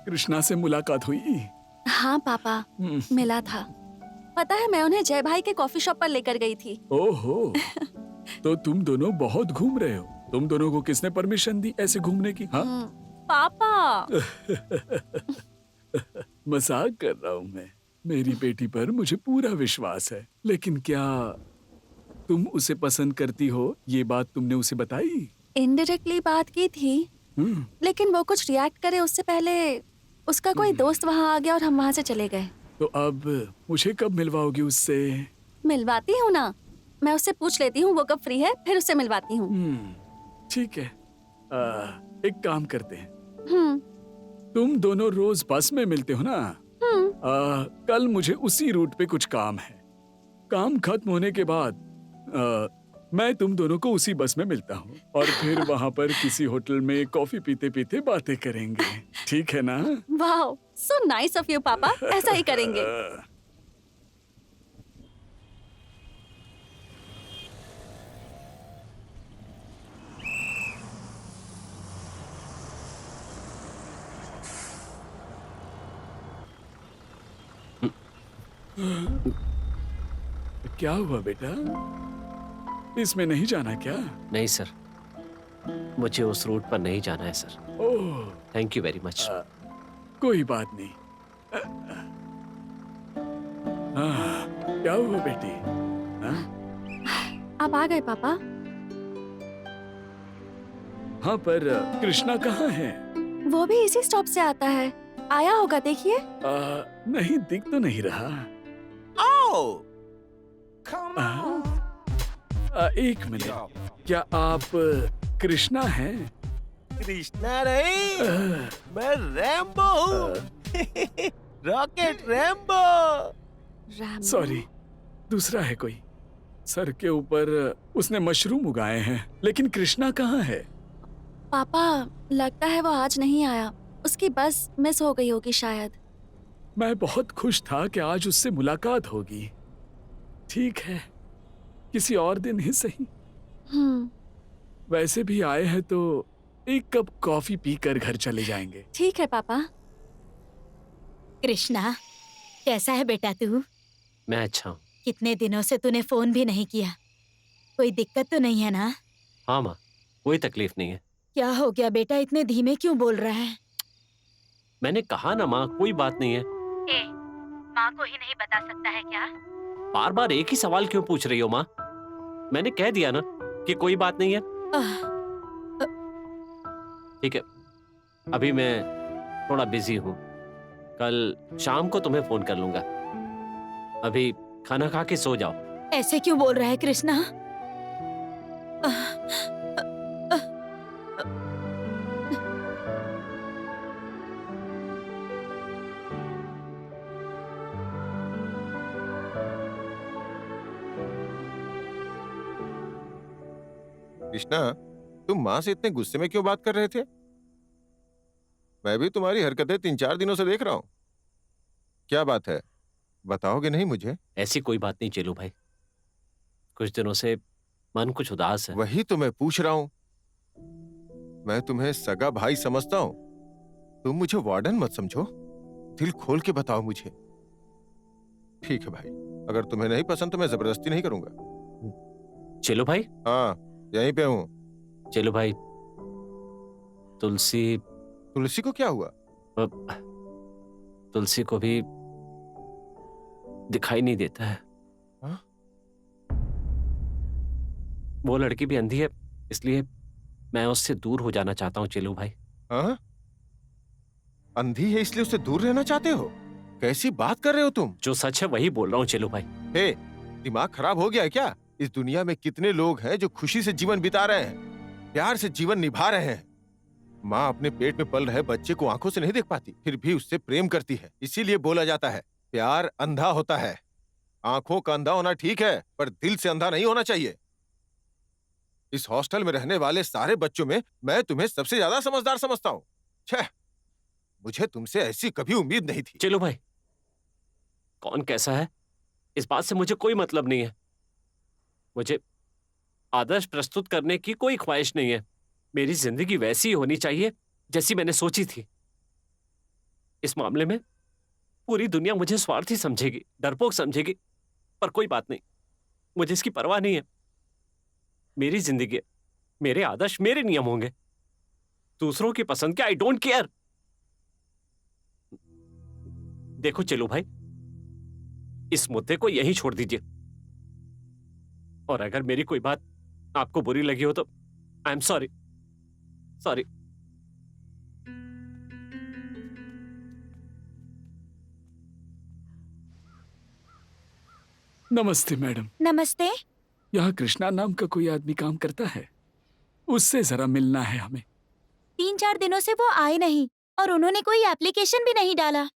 कृष्णा से मुलाकात हुई? हाँ पापा, मिला था। पता है मैं उन्हें जय भाई के कॉफी शॉप पर लेकर गई थी। ओहो, तो तुम दोनों बहुत घूम रहे हो। तुम दोनों को किसने परमिशन दी ऐसे घूमने की? हाँ पापा। मजाक कर रहा हूँ मैं। मेरी बेटी पर मुझे पूरा विश्वास है। लेकिन क्या तुम उसे पसंद करती हो? ये बात तुमने उसे बताई? इनडायरेक्टली बात की थी, लेकिन वो कुछ रिएक्ट करे उससे पहले उसका कोई दोस्त वहाँ आ गया और हम वहाँ से चले गए। तो अब मुझे कब मिलवाओगी उससे? मिलवाती हूँ ना, मैं उससे पूछ लेती हूँ वो कब फ्री है, फिर उससे मिलवाती हूँ। ठीक है, एक काम करते हैं। तुम दोनों रोज बस में मिलते हो ना? कल मुझे उसी रूट पे कुछ काम है। काम खत्म होने के बाद मैं तुम दोनों को उसी बस में मिलता हूँ और फिर वहाँ पर किसी होटल में कॉफी पीते पीते बातें करेंगे। ठीक है ना? वाह, सो नाइस ऑफ यू पापा, ऐसा ही करेंगे। क्या हुआ बेटा? इसमें नहीं जाना क्या? नहीं सर, मुझे उस रूट पर नहीं जाना है sir. Oh, thank you very much. कोई बात नहीं। हाँ, क्या हुआ बेटी? हाँ? आप आ गए पापा? हाँ, पर कृष्णा कहाँ है? वो भी इसी स्टॉप से आता है। आया होगा, देखिए। नहीं, दिख तो नहीं रहा। एक मिनट, क्या आप कृष्णा हैं? कृष्णा नहीं, मैं रैम्बो हूँ। Rocket Rambo. सॉरी, दूसरा है कोई। सर के ऊपर उसने मशरूम उगाए हैं, लेकिन कृष्णा कहाँ है? पापा, लगता है वो आज नहीं आया। उसकी बस मिस हो गई होगी शायद। मैं बहुत खुश था कि आज उससे मुलाकात होगी। ठीक है, किसी और दिन ही सही। वैसे भी आए हैं तो एक कप कॉफी पीकर घर चले जाएंगे। ठीक है पापा। कृष्णा, कैसा है बेटा तू? मैं अच्छा हूँ। कितने दिनों से तूने फोन भी नहीं किया। कोई दिक्कत तो नहीं है ना? हाँ माँ, कोई तकलीफ नहीं है। क्या हो गया बेटा, इतने धीमे क्यों बोल रहा है? मैंने कहा ना माँ, कोई बात नहीं है। माँ को ही नहीं बता सकता है क्या? बार बार एक ही सवाल क्यों पूछ रही हो माँ? मैंने कह दिया ना कि कोई बात नहीं है। ठीक है, अभी मैं थोड़ा बिजी हूँ। कल शाम को तुम्हें फोन कर लूंगा। अभी खाना खा के सो जाओ। ऐसे क्यों बोल रहा है कृष्णा? कृष्णा, तुम माँ से इतने गुस्से में क्यों बात कर रहे थे? मैं भी तुम्हारी हरकतें 3-4 दिनों से देख रहा हूँ। क्या बात है, बताओगे नहीं मुझे? ऐसी कोई बात नहीं चेलू भाई, कुछ दिनों से मन कुछ उदास है। वही तो मैं पूछ रहा हूँ। मैं तुम्हें सगा भाई समझता हूँ, तुम मुझे वार्डन मत समझो। दिल खोल के बताओ मुझे। ठीक है भाई, अगर तुम्हें नहीं पसंद तो मैं जबरदस्ती नहीं करूंगा। चेलू भाई? हाँ, यहीं पे हूँ। चेलू भाई, तुलसी को क्या हुआ? तुलसी को भी दिखाई नहीं देता है। हाँ? वो लड़की भी अंधी है, इसलिए मैं उससे दूर हो जाना चाहता हूँ चेलू भाई। हाँ? अंधी है इसलिए उससे दूर रहना चाहते हो? कैसी बात कर रहे हो तुम? जो सच है वही बोल रहा हूँ चेलू भाई। हे, दिमाग खराब हो गया है क्या? इस दुनिया में कितने लोग हैं जो खुशी से जीवन बिता रहे हैं, प्यार से जीवन निभा रहे हैं। माँ अपने पेट में पल रहे बच्चे को आंखों से नहीं देख पाती, फिर भी उससे प्रेम करती है। इसीलिए बोला जाता है, प्यार अंधा होता है। आंखों का अंधा होना ठीक है, पर दिल से अंधा नहीं होना चाहिए। इस हॉस्टल में रहने वाले सारे बच्चों में मैं तुम्हें सबसे ज्यादा समझदार समझता हूँ। छह, मुझे तुमसे ऐसी कभी उम्मीद नहीं थी। चलो भाई, कौन कैसा है इस बात से मुझे कोई मतलब नहीं है। मुझे आदर्श प्रस्तुत करने की कोई ख्वाहिश नहीं है। मेरी जिंदगी वैसी ही होनी चाहिए जैसी मैंने सोची थी। इस मामले में पूरी दुनिया मुझे स्वार्थी समझेगी, डरपोक समझेगी, पर कोई बात नहीं, मुझे इसकी परवाह नहीं है। मेरी जिंदगी है, मेरे आदर्श, मेरे नियम होंगे। दूसरों की पसंद के आई डोंट केयर। देखो चलो भाई, इस मुद्दे को यहीं छोड़ दीजिए, और अगर मेरी कोई बात आपको बुरी लगी हो तो आई एम सॉरी। सॉरी। नमस्ते मैडम। नमस्ते। यहाँ कृष्णा नाम का कोई आदमी काम करता है, उससे जरा मिलना है हमें। 3-4 दिनों से वो आए नहीं और उन्होंने कोई एप्लीकेशन भी नहीं डाला।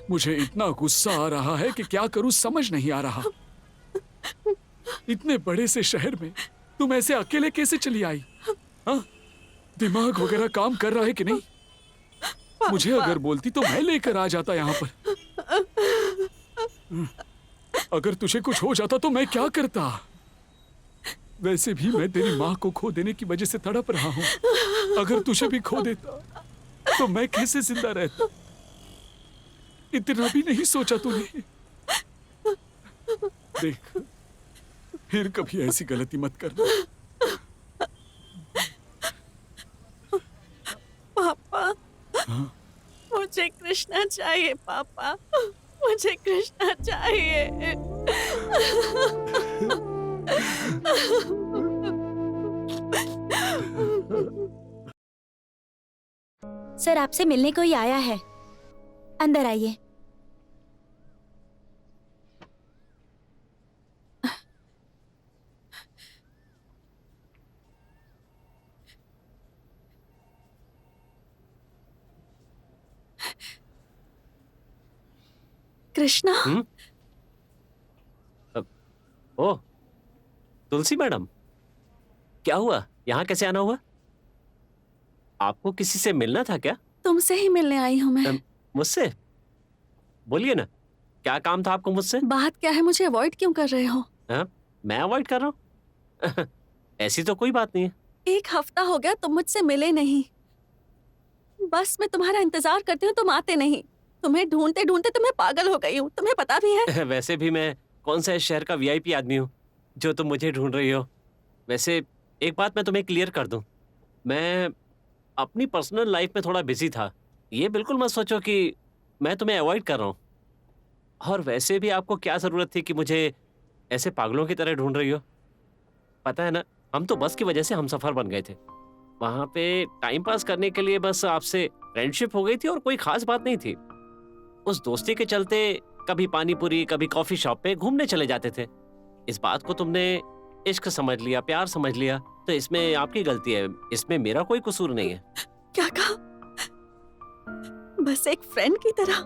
मुझे इतना गुस्सा आ रहा है कि क्या करूं समझ नहीं आ रहा। इतने बड़े से शहर में तुम ऐसे अकेले कैसे चली आई? हाँ? दिमाग वगैरह काम कर रहा है कि नहीं? मुझे अगर बोलती तो मैं लेकर आ जाता यहाँ पर। अगर तुझे कुछ हो जाता तो मैं क्या करता? वैसे भी मैं तेरी माँ को खो देने की वजह से तड़प रहा हूँ। अगर तुझे भी खो देता तो मैं कैसे जिंदा रहता? इतना भी नहीं सोचा तूने। देख, फिर कभी ऐसी गलती मत करना। पापा, हाँ? मुझे कृष्णा चाहिए पापा, मुझे कृष्णा चाहिए। सर आपसे मिलने कोई आया है, अंदर आइए। कृष्णा, ओह, तुलसी मैडम, क्या हुआ? यहाँ कैसे आना हुआ? आपको किसी से मिलना था क्या? तुमसे ही मिलने आई हूँ मैं। मुझसे? बोलिए ना, क्या काम था आपको मुझसे? बात क्या है, मुझे अवॉइड क्यों कर रहे हो? हाँ? मैं अवॉइड कर रहा हूँ? ऐसी तो कोई बात नहीं है। 1 हफ्ता हो गया तुम मुझसे मिले नहीं। बस मैं तुम्हारा इंतजार करती हूँ, तुम आते नहीं। तुम्हें ढूंढते ढूंढते तुम्हें पागल हो गई हूँ, तुम्हें पता भी है। वैसे भी मैं कौन सा इस शहर का वीआईपी आदमी हूँ जो तुम मुझे ढूंढ रही हो। वैसे एक बात मैं तुम्हें क्लियर कर दूं, मैं अपनी पर्सनल लाइफ में थोड़ा बिजी था। ये बिल्कुल मत सोचो कि मैं तुम्हें अवॉइड कर रहा हूँ। और वैसे भी आपको क्या ज़रूरत थी कि मुझे ऐसे पागलों की तरह ढूंढ रही हो? पता है ना, हम तो बस की वजह से हमसफर बन गए थे। वहाँ पे टाइम पास करने के लिए बस आपसे फ्रेंडशिप हो गई थी और कोई खास बात नहीं थी। उस दोस्ती के चलते कभी पानीपुरी, कभी कॉफी शॉप पे घूमने चले जाते थे। इस बात को तुमने इश्क समझ लिया, प्यार समझ लिया, तो इसमें आपकी गलती है, इसमें मेरा कोई कसूर नहीं है। क्या कहा? बस एक फ्रेंड की तरह?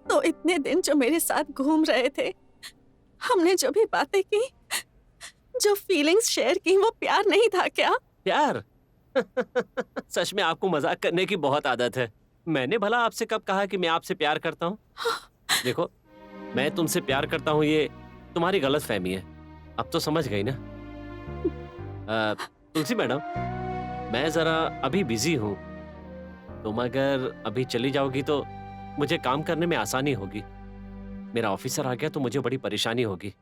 तो इतने दिन जो मेरे साथ घूम रहे थे, हमने जो भी बातें की, जो फीलिंग्स शेयर की, वो प्यार नहीं था क्या? प्यार? सच में आपको मजाक करने की बहुत आदत है। मैंने भला आपसे कब कहा कि मैं आपसे प्यार करता हूँ? देखो, मैं तुमसे प्यार करता हूँ ये तुम्हारी गलत फहमी है। अब तो समझ गई ना? तुलसी मैडम, मैं जरा अभी बिजी हूँ। तुम अगर अभी चली जाओगी तो मुझे काम करने में आसानी होगी। मेरा ऑफिसर आ गया तो मुझे बड़ी परेशानी होगी।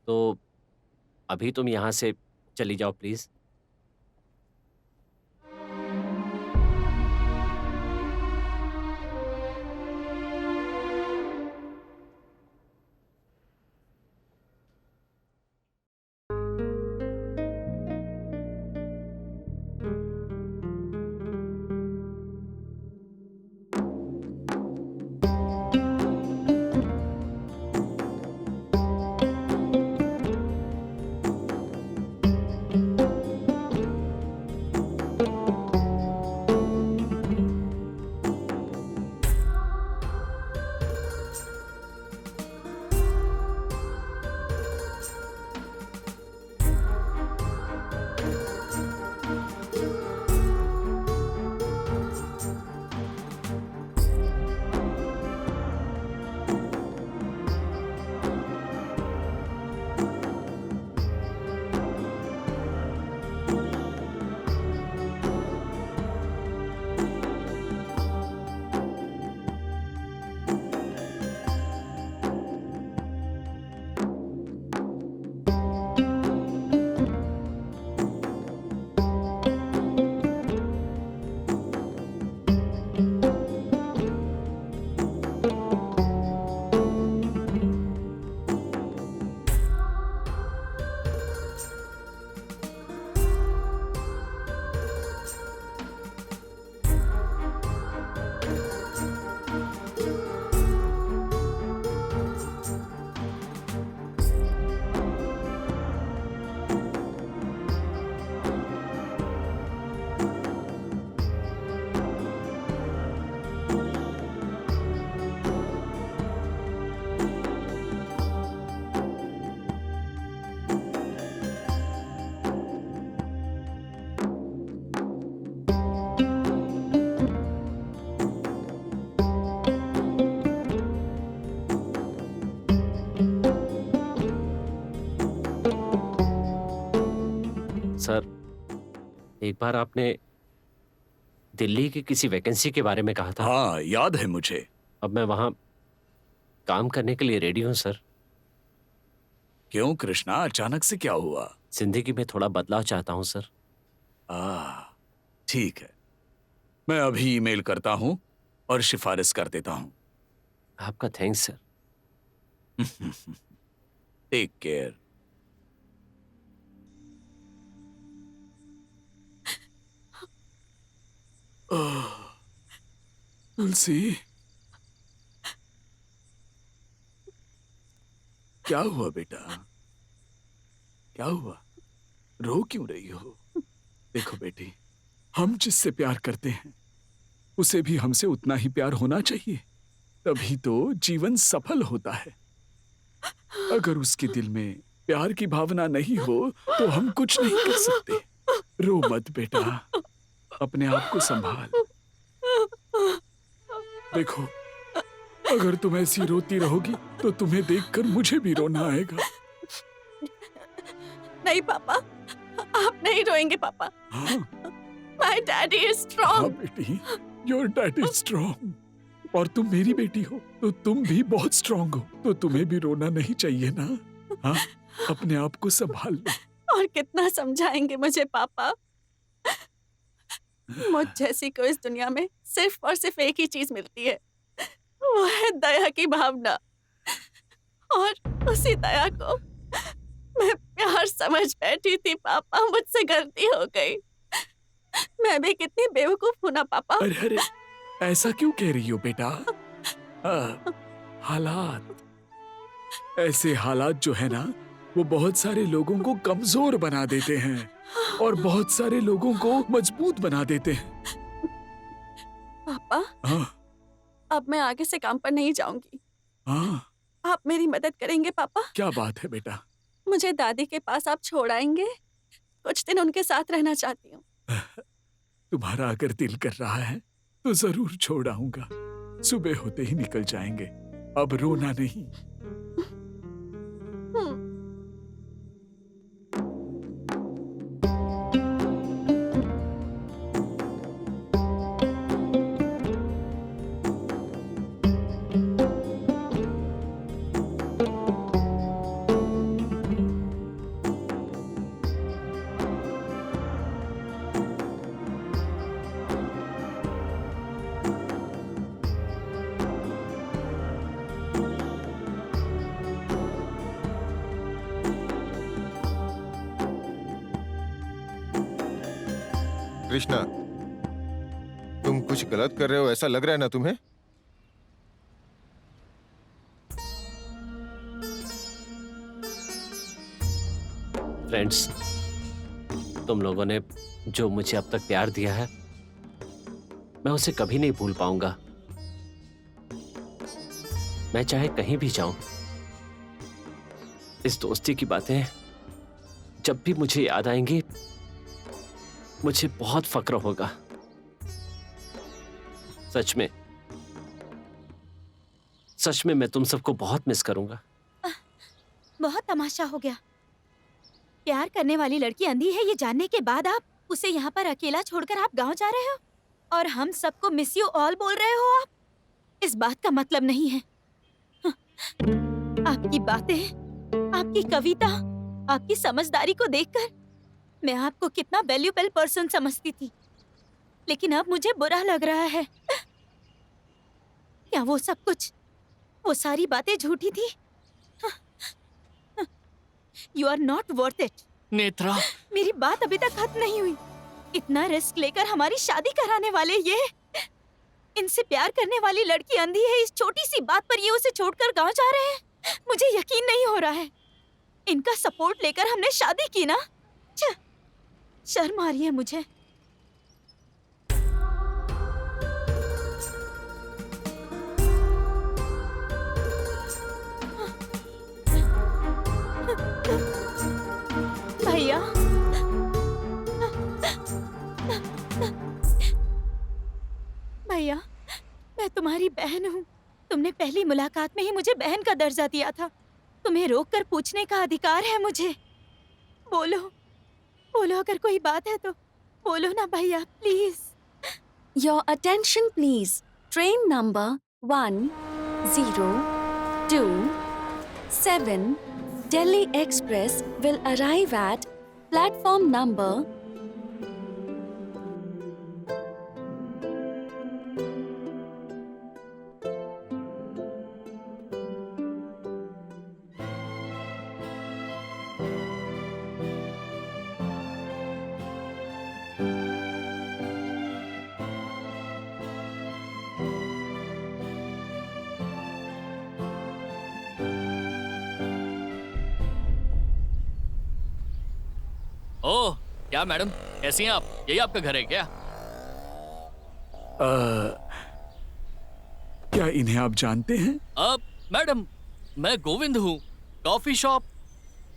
तो अभी तुम यहाँ से चली जाओ प्लीज। सर, एक बार आपने दिल्ली की किसी वैकेंसी के बारे में कहा था। हाँ, याद है मुझे। अब मैं वहां काम करने के लिए रेडी हूं सर। क्यों कृष्णा, अचानक से क्या हुआ? जिंदगी में थोड़ा बदलाव चाहता हूं सर। ठीक है, मैं अभी ईमेल करता हूं और सिफारिश कर देता हूं। आपका thanks sir. Take care. Tulsi, क्या हुआ बेटा? क्या हुआ? रो क्यों रही हो? देखो बेटी, हम जिससे प्यार करते हैं उसे भी हमसे उतना ही प्यार होना चाहिए, तभी तो जीवन सफल होता है। अगर उसके दिल में प्यार की भावना नहीं हो तो हम कुछ नहीं कर सकते। रो मत बेटा, अपने आप को संभाल। देखो, अगर तुम ऐसी रोती रहोगी तो तुम्हें देखकर मुझे भी रोना आएगा। नहीं पापा, आप नहीं रोएंगे पापा। हाँ, My daddy is हाँ strong. बेटी, योर डैड इज स्ट्रॉन्ग। और तुम मेरी बेटी हो तो तुम भी बहुत स्ट्रॉन्ग हो, तो तुम्हें भी रोना नहीं चाहिए ना। हाँ, अपने आप को संभाल लो। और कितना समझाएंगे मुझे पापा? मुझ जैसी को इस दुनिया में सिर्फ और सिर्फ एक ही चीज मिलती है, वो है दया की भावना। और उसी दया को मैं प्यार समझ बैठी थी पापा, मुझसे गलती हो गई। मैं भी कितनी बेवकूफ हूं ना पापा। अरे अरे, ऐसा क्यों कह रही हो बेटा? हालात, ऐसे हालात जो है ना, वो बहुत सारे लोगों को कमजोर बना देते हैं और बहुत सारे लोगों को मजबूत बना देते हैं। पापा, हाँ, अब मैं आगे से काम पर नहीं जाऊंगी। हाँ, आप मेरी मदद करेंगे पापा? क्या बात है बेटा? मुझे दादी के पास आप छोड़ आएंगे? कुछ दिन उनके साथ रहना चाहती हूँ। तुम्हारा अगर दिल कर रहा है तो जरूर छोड़ आऊंगा। सुबह होते ही निकल जाएंगे। अब रोना नहीं। कृष्णा, तुम कुछ गलत कर रहे हो ऐसा लग रहा है ना तुम्हें? फ्रेंड्स, तुम लोगों ने जो मुझे अब तक प्यार दिया है, मैं उसे कभी नहीं भूल पाऊंगा। मैं चाहे कहीं भी जाऊं, इस दोस्ती की बातें जब भी मुझे याद आएंगी, मुझे बहुत फक्र होगा। सच में मैं तुम सबको बहुत मिस करूंगा। बहुत तमाशा हो गया। प्यार करने वाली लड़की अंधी है ये जानने के बाद आप उसे यहाँ पर अकेला छोड़कर आप गांव जा रहे हो और हम सबको मिस यू ऑल बोल रहे हो। आप इस बात का मतलब नहीं है। आपकी बातें, आपकी कविता, आपकी समझदारी को देखकर मैं आपको कितना वैल्यूएबल पर्सन समझती थी, लेकिन अब मुझे बुरा लग रहा है। क्या वो सब कुछ, वो सारी बातें झूठी थी? You are not worth it. Netra, मेरी बात अभी तक खत्म नहीं हुई। इतना रिस्क लेकर हमारी शादी कराने वाले ये, इनसे प्यार करने वाली लड़की अंधी है, इस छोटी सी बात पर ये उसे छोड़कर गांव जा रहे हैं। मुझे यकीन नहीं हो रहा है। इनका सपोर्ट लेकर हमने शादी की ना। शर्म आ रही है मुझे। भैया, भैया, मैं तुम्हारी बहन हूँ। तुमने पहली मुलाकात में ही मुझे बहन का दर्जा दिया था। तुम्हें रोककर पूछने का अधिकार है मुझे। बोलो, बोलो अगर कोई बात है तो बोलो ना भैया please. Your attention, please. Train number 102 Delhi Express will arrive at platform number ओह, क्या मैडम, कैसी हैं आप? यही आपका घर है क्या? क्या इन्हें आप जानते हैं? अब मैडम, मैं गोविंद हूँ, कॉफी शॉप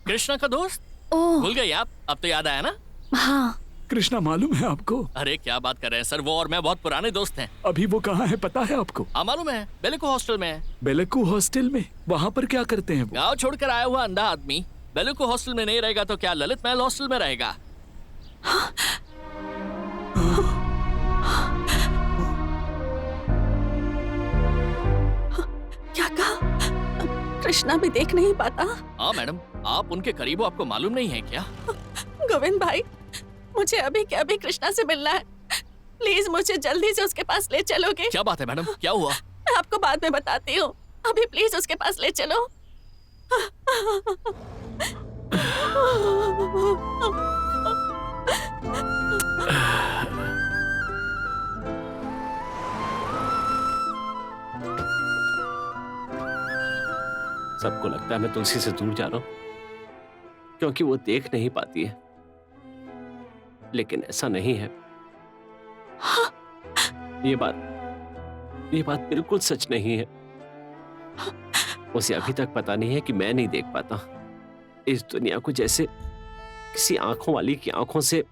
कृष्णा का दोस्त। ओह भूल गई आप? अब तो याद आया ना? हाँ, कृष्णा मालूम है आपको? अरे क्या बात कर रहे हैं सर, वो और मैं बहुत पुराने दोस्त हैं। अभी वो कहाँ है पता है आपको? हाँ मालूम है, बेलुकु हॉस्टल में है। बेलक्कू हॉस्टल में? वहाँ पर क्या करते हैं वो? गाँव छोड़कर आया हुआ अंधा आदमी बेलुकु हॉस्टल में नहीं रहेगा तो क्या ललित महल हॉस्टल में रहेगा? क्या कहा? कृष्णा भी देख नहीं पाता? हाँ मैडम, आप उनके करीब हो, आपको मालूम नहीं है क्या? गोविंद भाई, मुझे अभी के अभी कृष्णा से मिलना है। प्लीज मुझे जल्दी से उसके पास ले चलोगे? क्या बात है मैडम, क्या हुआ? मैं आपको बाद में बताती हूँ, अभी प्लीज उसके पास ले चलो। सबको लगता है मैं तुलसी से दूर जा रहा हूं क्योंकि वो देख नहीं पाती है, लेकिन ऐसा नहीं है। ये बात बिल्कुल सच नहीं है। उसे अभी तक पता नहीं है कि मैं नहीं देख पाता इस दुनिया को जैसे किसी आंखों वाली की आंखों से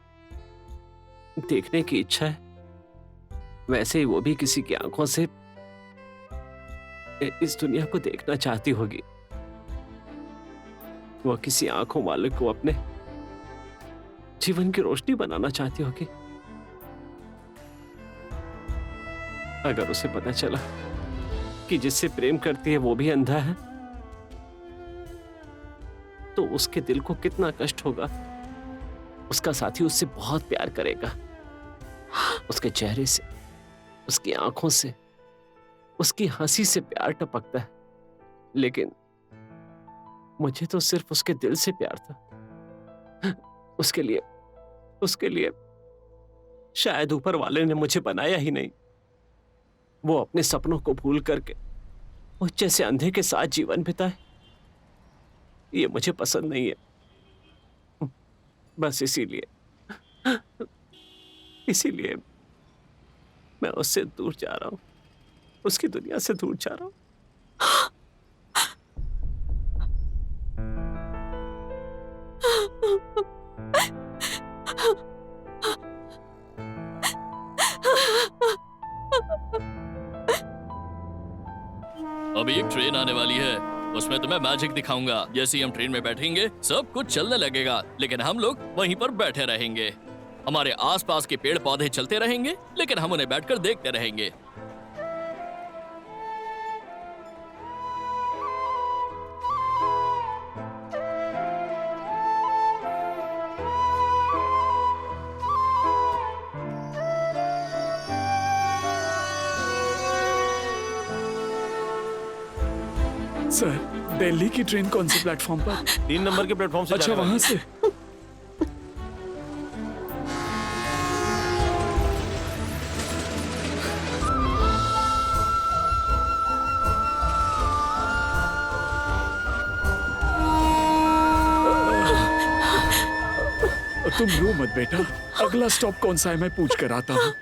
देखने की इच्छा है, वैसे ही वो भी किसी की आंखों से इस दुनिया को देखना चाहती होगी। वो किसी आंखों वाले को अपने जीवन की रोशनी बनाना चाहती होगी। अगर उसे पता चला कि जिससे प्रेम करती है वो भी अंधा है, तो उसके दिल को कितना कष्ट होगा। उसका साथी उससे बहुत प्यार करेगा, उसके चेहरे से, उसकी आंखों से, उसकी हंसी से प्यार टपकता है, लेकिन मुझे तो सिर्फ उसके दिल से प्यार था। उसके लिए शायद ऊपर वाले ने मुझे बनाया ही नहीं। वो अपने सपनों को भूल करके मुझ जैसे अंधे के साथ जीवन बिताए, ये मुझे पसंद नहीं है। बस इसीलिए मैं उससे दूर जा रहा हूं, उसकी दुनिया से दूर जा रहा हूं। अभी एक ट्रेन आने वाली है, उसमें तुम्हें मैजिक दिखाऊंगा। जैसे ही हम ट्रेन में बैठेंगे सब कुछ चलने लगेगा, लेकिन हम लोग वहीं पर बैठे रहेंगे। हमारे आसपास के पेड़ पौधे चलते रहेंगे, लेकिन हम उन्हें बैठकर देखते रहेंगे। सर, दिल्ली की ट्रेन कौन से प्लेटफॉर्म पर? 3 नंबर के प्लेटफॉर्म से अच्छा, जाने वाली वहां है। से। तुम रो मत बेटा, अगला स्टॉप कौन सा है मैं पूछ कर आता हूँ।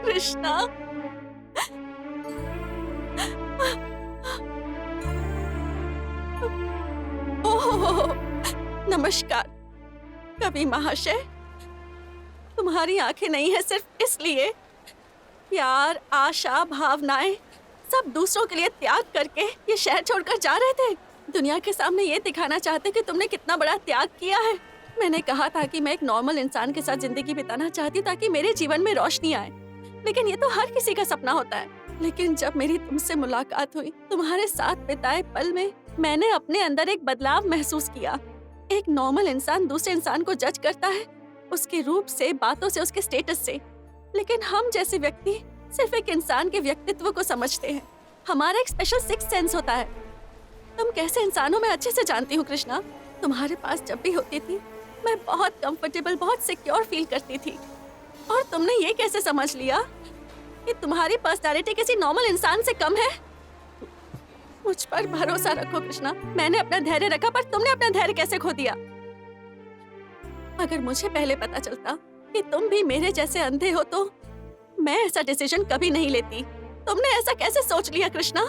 कृष्णा, ओह, नमस्कार कवि महाशय। तुम्हारी आंखें नहीं है सिर्फ इसलिए प्यार, आशा, भावनाएं सब दूसरों के लिए त्याग करके ये शहर छोड़कर जा रहे थे। दुनिया के सामने ये दिखाना चाहते कि तुमने कितना बड़ा त्याग किया है। मैंने कहा था कि मैं एक नॉर्मल इंसान के साथ जिंदगी बिताना चाहती हूँ ताकि मेरे जीवन में रोशनी आए, लेकिन ये तो हर किसी का सपना होता है। लेकिन जब मेरी तुमसे मुलाकात हुई, तुम्हारे साथ बिताए पल में मैंने अपने अंदर एक बदलाव महसूस किया। एक नॉर्मल इंसान दूसरे इंसान को जज करता है उसके रूप से, बातों से, उसके स्टेटस से, लेकिन हम जैसे व्यक्ति सिर्फ एक इंसान के व्यक्तित्व को समझते हैं। हमारा एक स्पेशल सिक्स्थ सेंस होता है। तुम कैसे इंसानों में अच्छे से जानती हूँ कृष्णा। तुम्हारे पास जब भी होती थी मैं बहुत कंफर्टेबल, बहुत सिक्योर फील करती थी। और तुमने ये कैसे समझ लिया कि तुम्हारी पर्सनालिटी किसी नॉर्मल इंसान से कम है? मुझ पर भरोसा रखो कृष्णा। मैंने अपना धैर्य रखा पर तुमने अपना धैर्य कैसे खो दिया? अगर मुझे पहले पता चलता कि तुम भी मेरे जैसे अंधे हो तो मैं ऐसा डिसीजन कभी नहीं लेती। तुमने ऐसा कैसे सोच लिया कृष्णा?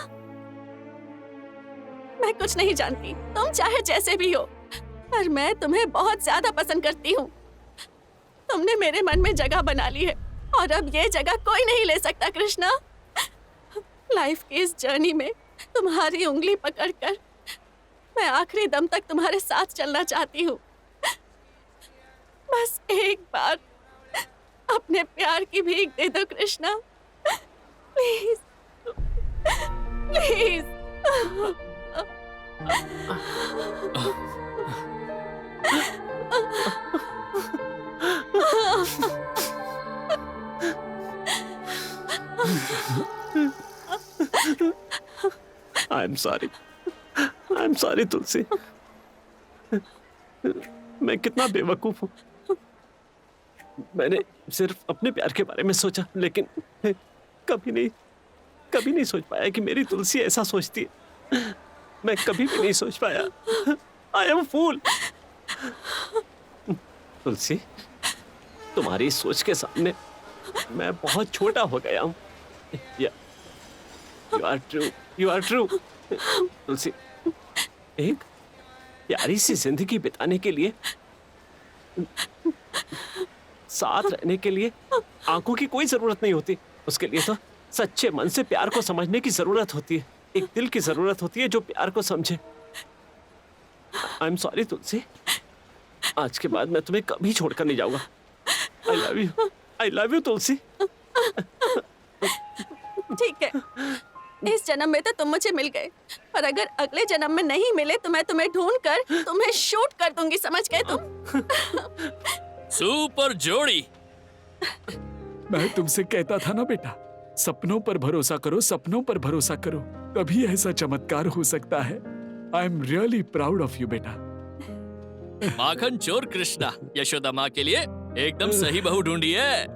मैं कुछ नहीं जानती, तुम चाहे जैसे भी हो, पर मैं तुम्हें बहुत ज्यादा पसंद करती हूँ। तुमने मेरे मन में जगह बना ली है और अब ये जगह कोई नहीं ले सकता कृष्णा। लाइफ की इस जर्नी में तुम्हारी उंगली पकड़कर मैं आखिरी दम तक तुम्हारे साथ चलना चाहती हूँ। बस एक बार अपने प्यार की भीख दे दो Krishna, please please. I'm sorry. I'm sorry तुलसी। मैं कितना बेवकूफ हूँ। मैंने सिर्फ अपने प्यार के बारे में सोचा, लेकिन कभी नहीं सोच पाया कि मेरी तुलसी ऐसा सोचती है। मैं कभी भी नहीं सोच पाया। I am a fool। तुलसी, तुम्हारी सोच के सामने मैं बहुत छोटा हो गया हूँ। You are true। तुलसी, एक प्यारी सी जिंदगी बिताने के लिए, साथ रहने के लिए आंखों की कोई जरूरत नहीं होती। उसके लिए तो सच्चे मन से प्यार को समझने की जरूरत होती है। एक दिल की जरूरत होती है जो प्यार को समझे। आई एम सॉरी तुलसी। आज के बाद मैं तुम्हें कभी छोड़कर नहीं जाऊंगा। आई लव यू तुलसी। ठीक है, इस जन्म में तो तुम मुझे मिल गए, पर अगर अगले जन्म में नहीं मिले तो मैं तुम्हें ढूंढकर तुम्हें शूट कर दूंगी। समझ गए तुम? सुपर जोड़ी। मैं तुमसे कहता था ना बेटा, सपनों पर भरोसा करो, सपनों पर भरोसा करो, तभी ऐसा चमत्कार हो सकता है। I am really proud of you बेटा। माखन चोर कृष्णा यशोदा माँ के लिए एकदम सही बहू ढूंढी है।